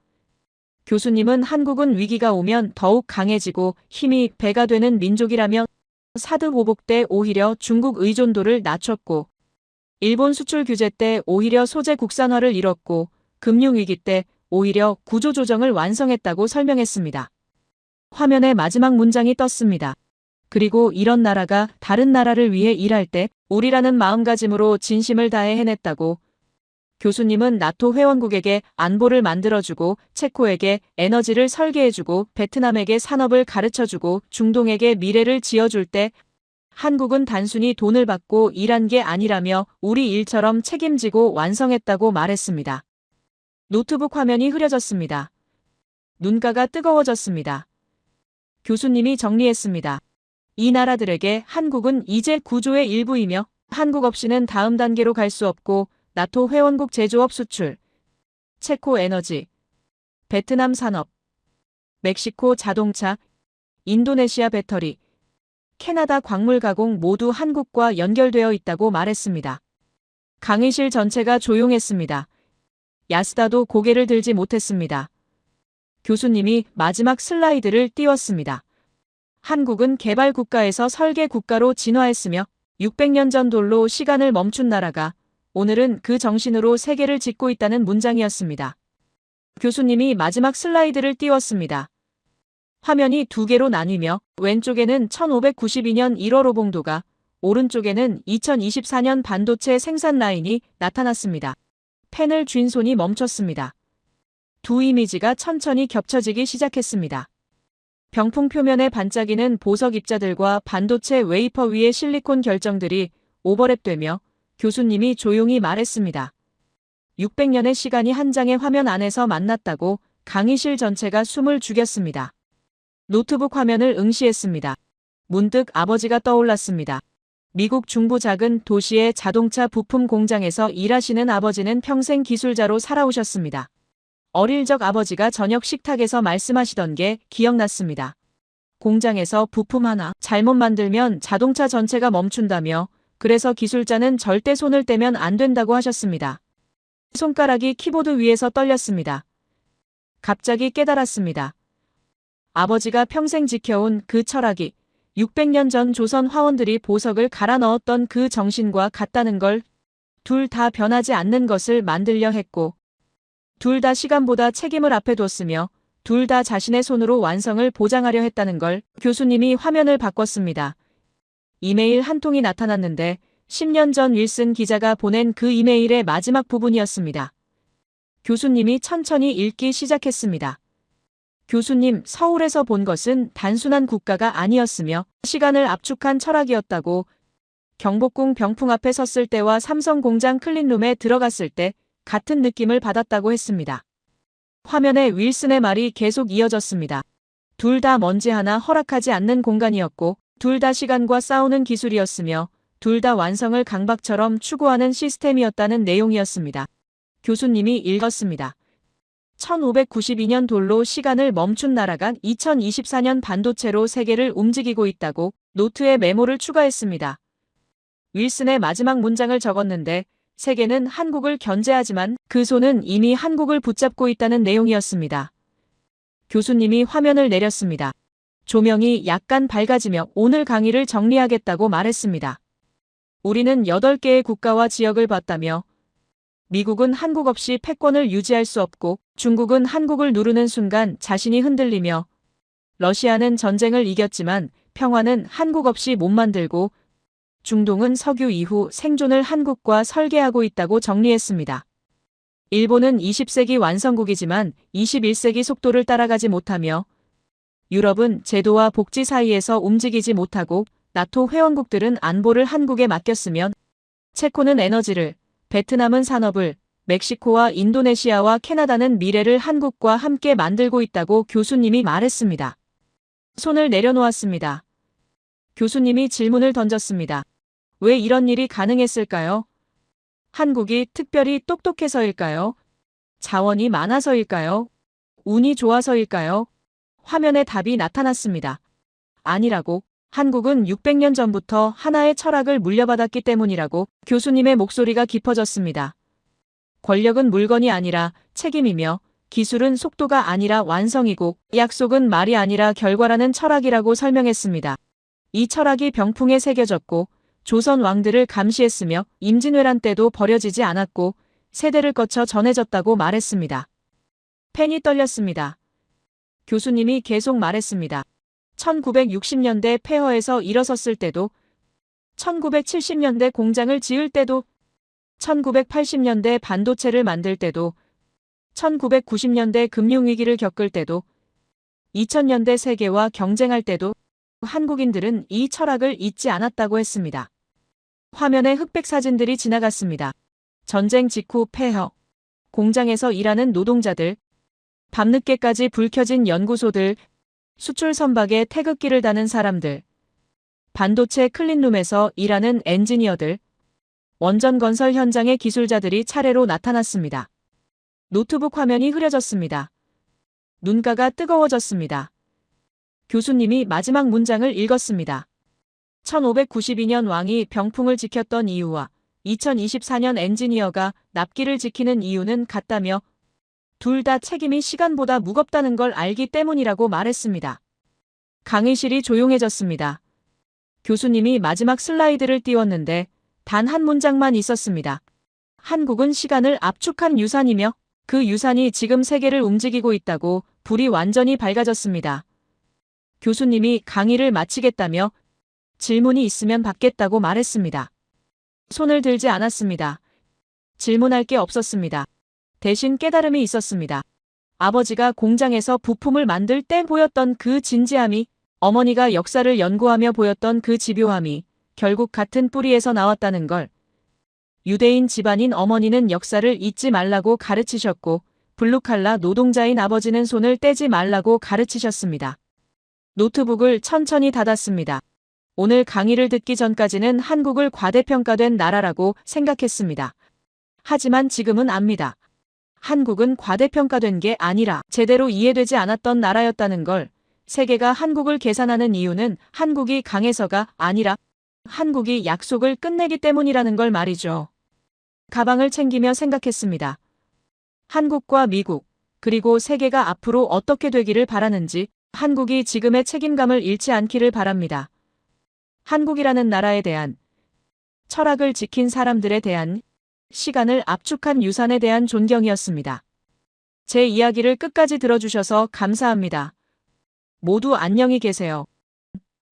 교수님은 한국은 위기가 오면 더욱 강해지고 힘이 배가 되는 민족이라며 사드보복 때 오히려 중국 의존도를 낮췄고 일본 수출 규제 때 오히려 소재 국산화를 이뤘고 금융위기 때 오히려 구조조정을 완성했다고 설명했습니다. 화면에 마지막 문장이 떴습니다. 그리고 이런 나라가 다른 나라를 위해 일할 때 우리라는 마음가짐으로 진심을 다해 해냈다고. 교수님은 나토 회원국에게 안보를 만들어주고 체코에게 에너지를 설계해주고 베트남에게 산업을 가르쳐주고 중동에게 미래를 지어줄 때 한국은 단순히 돈을 받고 일한 게 아니라며 우리 일처럼 책임지고 완성했다고 말했습니다. 노트북 화면이 흐려졌습니다. 눈가가 뜨거워졌습니다. 교수님이 정리했습니다. 이 나라들에게 한국은 이제 구조의 일부이며 한국 없이는 다음 단계로 갈 수 없고 나토 회원국 제조업 수출, 체코 에너지, 베트남 산업, 멕시코 자동차, 인도네시아 배터리, 캐나다 광물 가공 모두 한국과 연결되어 있다고 말했습니다. 강의실 전체가 조용했습니다. 야스다도 고개를 들지 못했습니다. 교수님이 마지막 슬라이드를 띄웠습니다. 한국은 개발 국가에서 설계 국가로 진화했으며 600년 전 돌로 시간을 멈춘 나라가 오늘은 그 정신으로 세계를 짓고 있다는 문장이었습니다. 교수님이 마지막 슬라이드를 띄웠습니다. 화면이 두 개로 나뉘며 왼쪽에는 1592년 1월 오봉도가, 오른쪽에는 2024년 반도체 생산 라인이 나타났습니다. 펜을 쥔 손이 멈췄습니다. 두 이미지가 천천히 겹쳐지기 시작했습니다. 병풍 표면에 반짝이는 보석 입자들과 반도체 웨이퍼 위의 실리콘 결정들이 오버랩되며 교수님이 조용히 말했습니다. 600년의 시간이 한 장의 화면 안에서 만났다고. 강의실 전체가 숨을 죽였습니다. 노트북 화면을 응시했습니다. 문득 아버지가 떠올랐습니다. 미국 중부 작은 도시의 자동차 부품 공장에서 일하시는 아버지는 평생 기술자로 살아오셨습니다. 어릴 적 아버지가 저녁 식탁에서 말씀하시던 게 기억났습니다. 공장에서 부품 하나 잘못 만들면 자동차 전체가 멈춘다며 그래서 기술자는 절대 손을 떼면 안 된다고 하셨습니다. 손가락이 키보드 위에서 떨렸습니다. 갑자기 깨달았습니다. 아버지가 평생 지켜온 그 철학이 600년 전 조선 화원들이 보석을 갈아 넣었던 그 정신과 같다는 걸, 둘 다 변하지 않는 것을 만들려 했고 둘 다 시간보다 책임을 앞에 뒀으며 둘 다 자신의 손으로 완성을 보장하려 했다는 걸. 교수님이 화면을 바꿨습니다. 이메일 한 통이 나타났는데 10년 전 윌슨 기자가 보낸 그 이메일의 마지막 부분이었습니다. 교수님이 천천히 읽기 시작했습니다. 교수님, 서울에서 본 것은 단순한 국가가 아니었으며 시간을 압축한 철학이었다고. 경복궁 병풍 앞에 섰을 때와 삼성공장 클린룸에 들어갔을 때 같은 느낌을 받았다고 했습니다. 화면에 윌슨의 말이 계속 이어졌습니다. 둘 다 먼지 하나 허락하지 않는 공간이었고, 둘 다 시간과 싸우는 기술이었으며, 둘 다 완성을 강박처럼 추구하는 시스템이었다는 내용이었습니다. 교수님이 읽었습니다. 1592년 돌로 시간을 멈춘 나라가 2024년 반도체로 세계를 움직이고 있다고 노트에 메모를 추가했습니다. 윌슨의 마지막 문장을 적었는데 세계는 한국을 견제하지만 그 손은 이미 한국을 붙잡고 있다는 내용이었습니다. 교수님이 화면을 내렸습니다. 조명이 약간 밝아지며 오늘 강의를 정리하겠다고 말했습니다. 우리는 8개의 국가와 지역을 봤다며 미국은 한국 없이 패권을 유지할 수 없고 중국은 한국을 누르는 순간 자신이 흔들리며 러시아는 전쟁을 이겼지만 평화는 한국 없이 못 만들고 중동은 석유 이후 생존을 한국과 설계하고 있다고 정리했습니다. 일본은 20세기 완성국이지만 21세기 속도를 따라가지 못하며 유럽은 제도와 복지 사이에서 움직이지 못하고 나토 회원국들은 안보를 한국에 맡겼으면 체코는 에너지를, 베트남은 산업을, 멕시코와 인도네시아와 캐나다는 미래를 한국과 함께 만들고 있다고 교수님이 말했습니다. 손을 내려놓았습니다. 교수님이 질문을 던졌습니다. 왜 이런 일이 가능했을까요? 한국이 특별히 똑똑해서일까요? 자원이 많아서일까요? 운이 좋아서일까요? 화면에 답이 나타났습니다. 아니라고. 한국은 600년 전부터 하나의 철학을 물려받았기 때문이라고. 교수님의 목소리가 깊어졌습니다. 권력은 물건이 아니라 책임이며 기술은 속도가 아니라 완성이고 약속은 말이 아니라 결과라는 철학이라고 설명했습니다. 이 철학이 병풍에 새겨졌고 조선 왕들을 감시했으며 임진왜란 때도 버려지지 않았고 세대를 거쳐 전해졌다고 말했습니다. 펜이 떨렸습니다. 교수님이 계속 말했습니다. 1960년대 폐허에서 일어섰을 때도, 1970년대 공장을 지을 때도, 1980년대 반도체를 만들 때도, 1990년대 금융위기를 겪을 때도, 2000년대 세계와 경쟁할 때도 한국인들은 이 철학을 잊지 않았다고 했습니다. 화면에 흑백 사진들이 지나갔습니다. 전쟁 직후 폐허, 공장에서 일하는 노동자들, 밤늦게까지 불 켜진 연구소들, 수출 선박에 태극기를 다는 사람들, 반도체 클린룸에서 일하는 엔지니어들, 원전 건설 현장의 기술자들이 차례로 나타났습니다. 노트북 화면이 흐려졌습니다. 눈가가 뜨거워졌습니다. 교수님이 마지막 문장을 읽었습니다. 1592년 왕이 병풍을 지켰던 이유와 2024년 엔지니어가 납기를 지키는 이유는 같다며 둘 다 책임이 시간보다 무겁다는 걸 알기 때문이라고 말했습니다. 강의실이 조용해졌습니다. 교수님이 마지막 슬라이드를 띄웠는데 단 한 문장만 있었습니다. 한국은 시간을 압축한 유산이며 그 유산이 지금 세계를 움직이고 있다고. 불이 완전히 밝아졌습니다. 교수님이 강의를 마치겠다며 질문이 있으면 받겠다고 말했습니다. 손을 들지 않았습니다. 질문할 게 없었습니다. 대신 깨달음이 있었습니다. 아버지가 공장에서 부품을 만들 때 보였던 그 진지함이, 어머니가 역사를 연구하며 보였던 그 집요함이 결국 같은 뿌리에서 나왔다는 걸. 유대인 집안인 어머니는 역사를 잊지 말라고 가르치셨고 블루칼라 노동자인 아버지는 손을 떼지 말라고 가르치셨습니다. 노트북을 천천히 닫았습니다. 오늘 강의를 듣기 전까지는 한국을 과대평가된 나라라고 생각했습니다. 하지만 지금은 압니다. 한국은 과대평가된 게 아니라 제대로 이해되지 않았던 나라였다는 걸. 세계가 한국을 계산하는 이유는 한국이 강해서가 아니라 한국이 약속을 끝내기 때문이라는 걸 말이죠. 가방을 챙기며 생각했습니다. 한국과 미국, 그리고 세계가 앞으로 어떻게 되기를 바라는지 한국이 지금의 책임감을 잃지 않기를 바랍니다. 한국이라는 나라에 대한, 철학을 지킨 사람들에 대한, 시간을 압축한 유산에 대한 존경이었습니다. 제 이야기를 끝까지 들어주셔서 감사합니다. 모두 안녕히 계세요.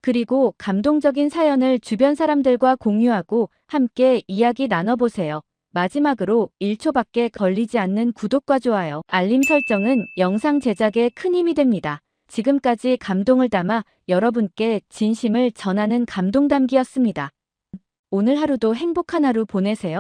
그리고 감동적인 사연을 주변 사람들과 공유하고 함께 이야기 나눠보세요. 마지막으로 1초밖에 걸리지 않는 구독과 좋아요, 알림 설정은 영상 제작에 큰 힘이 됩니다. 지금까지 감동을 담아 여러분께 진심을 전하는 감동담기였습니다. 오늘 하루도 행복한 하루 보내세요.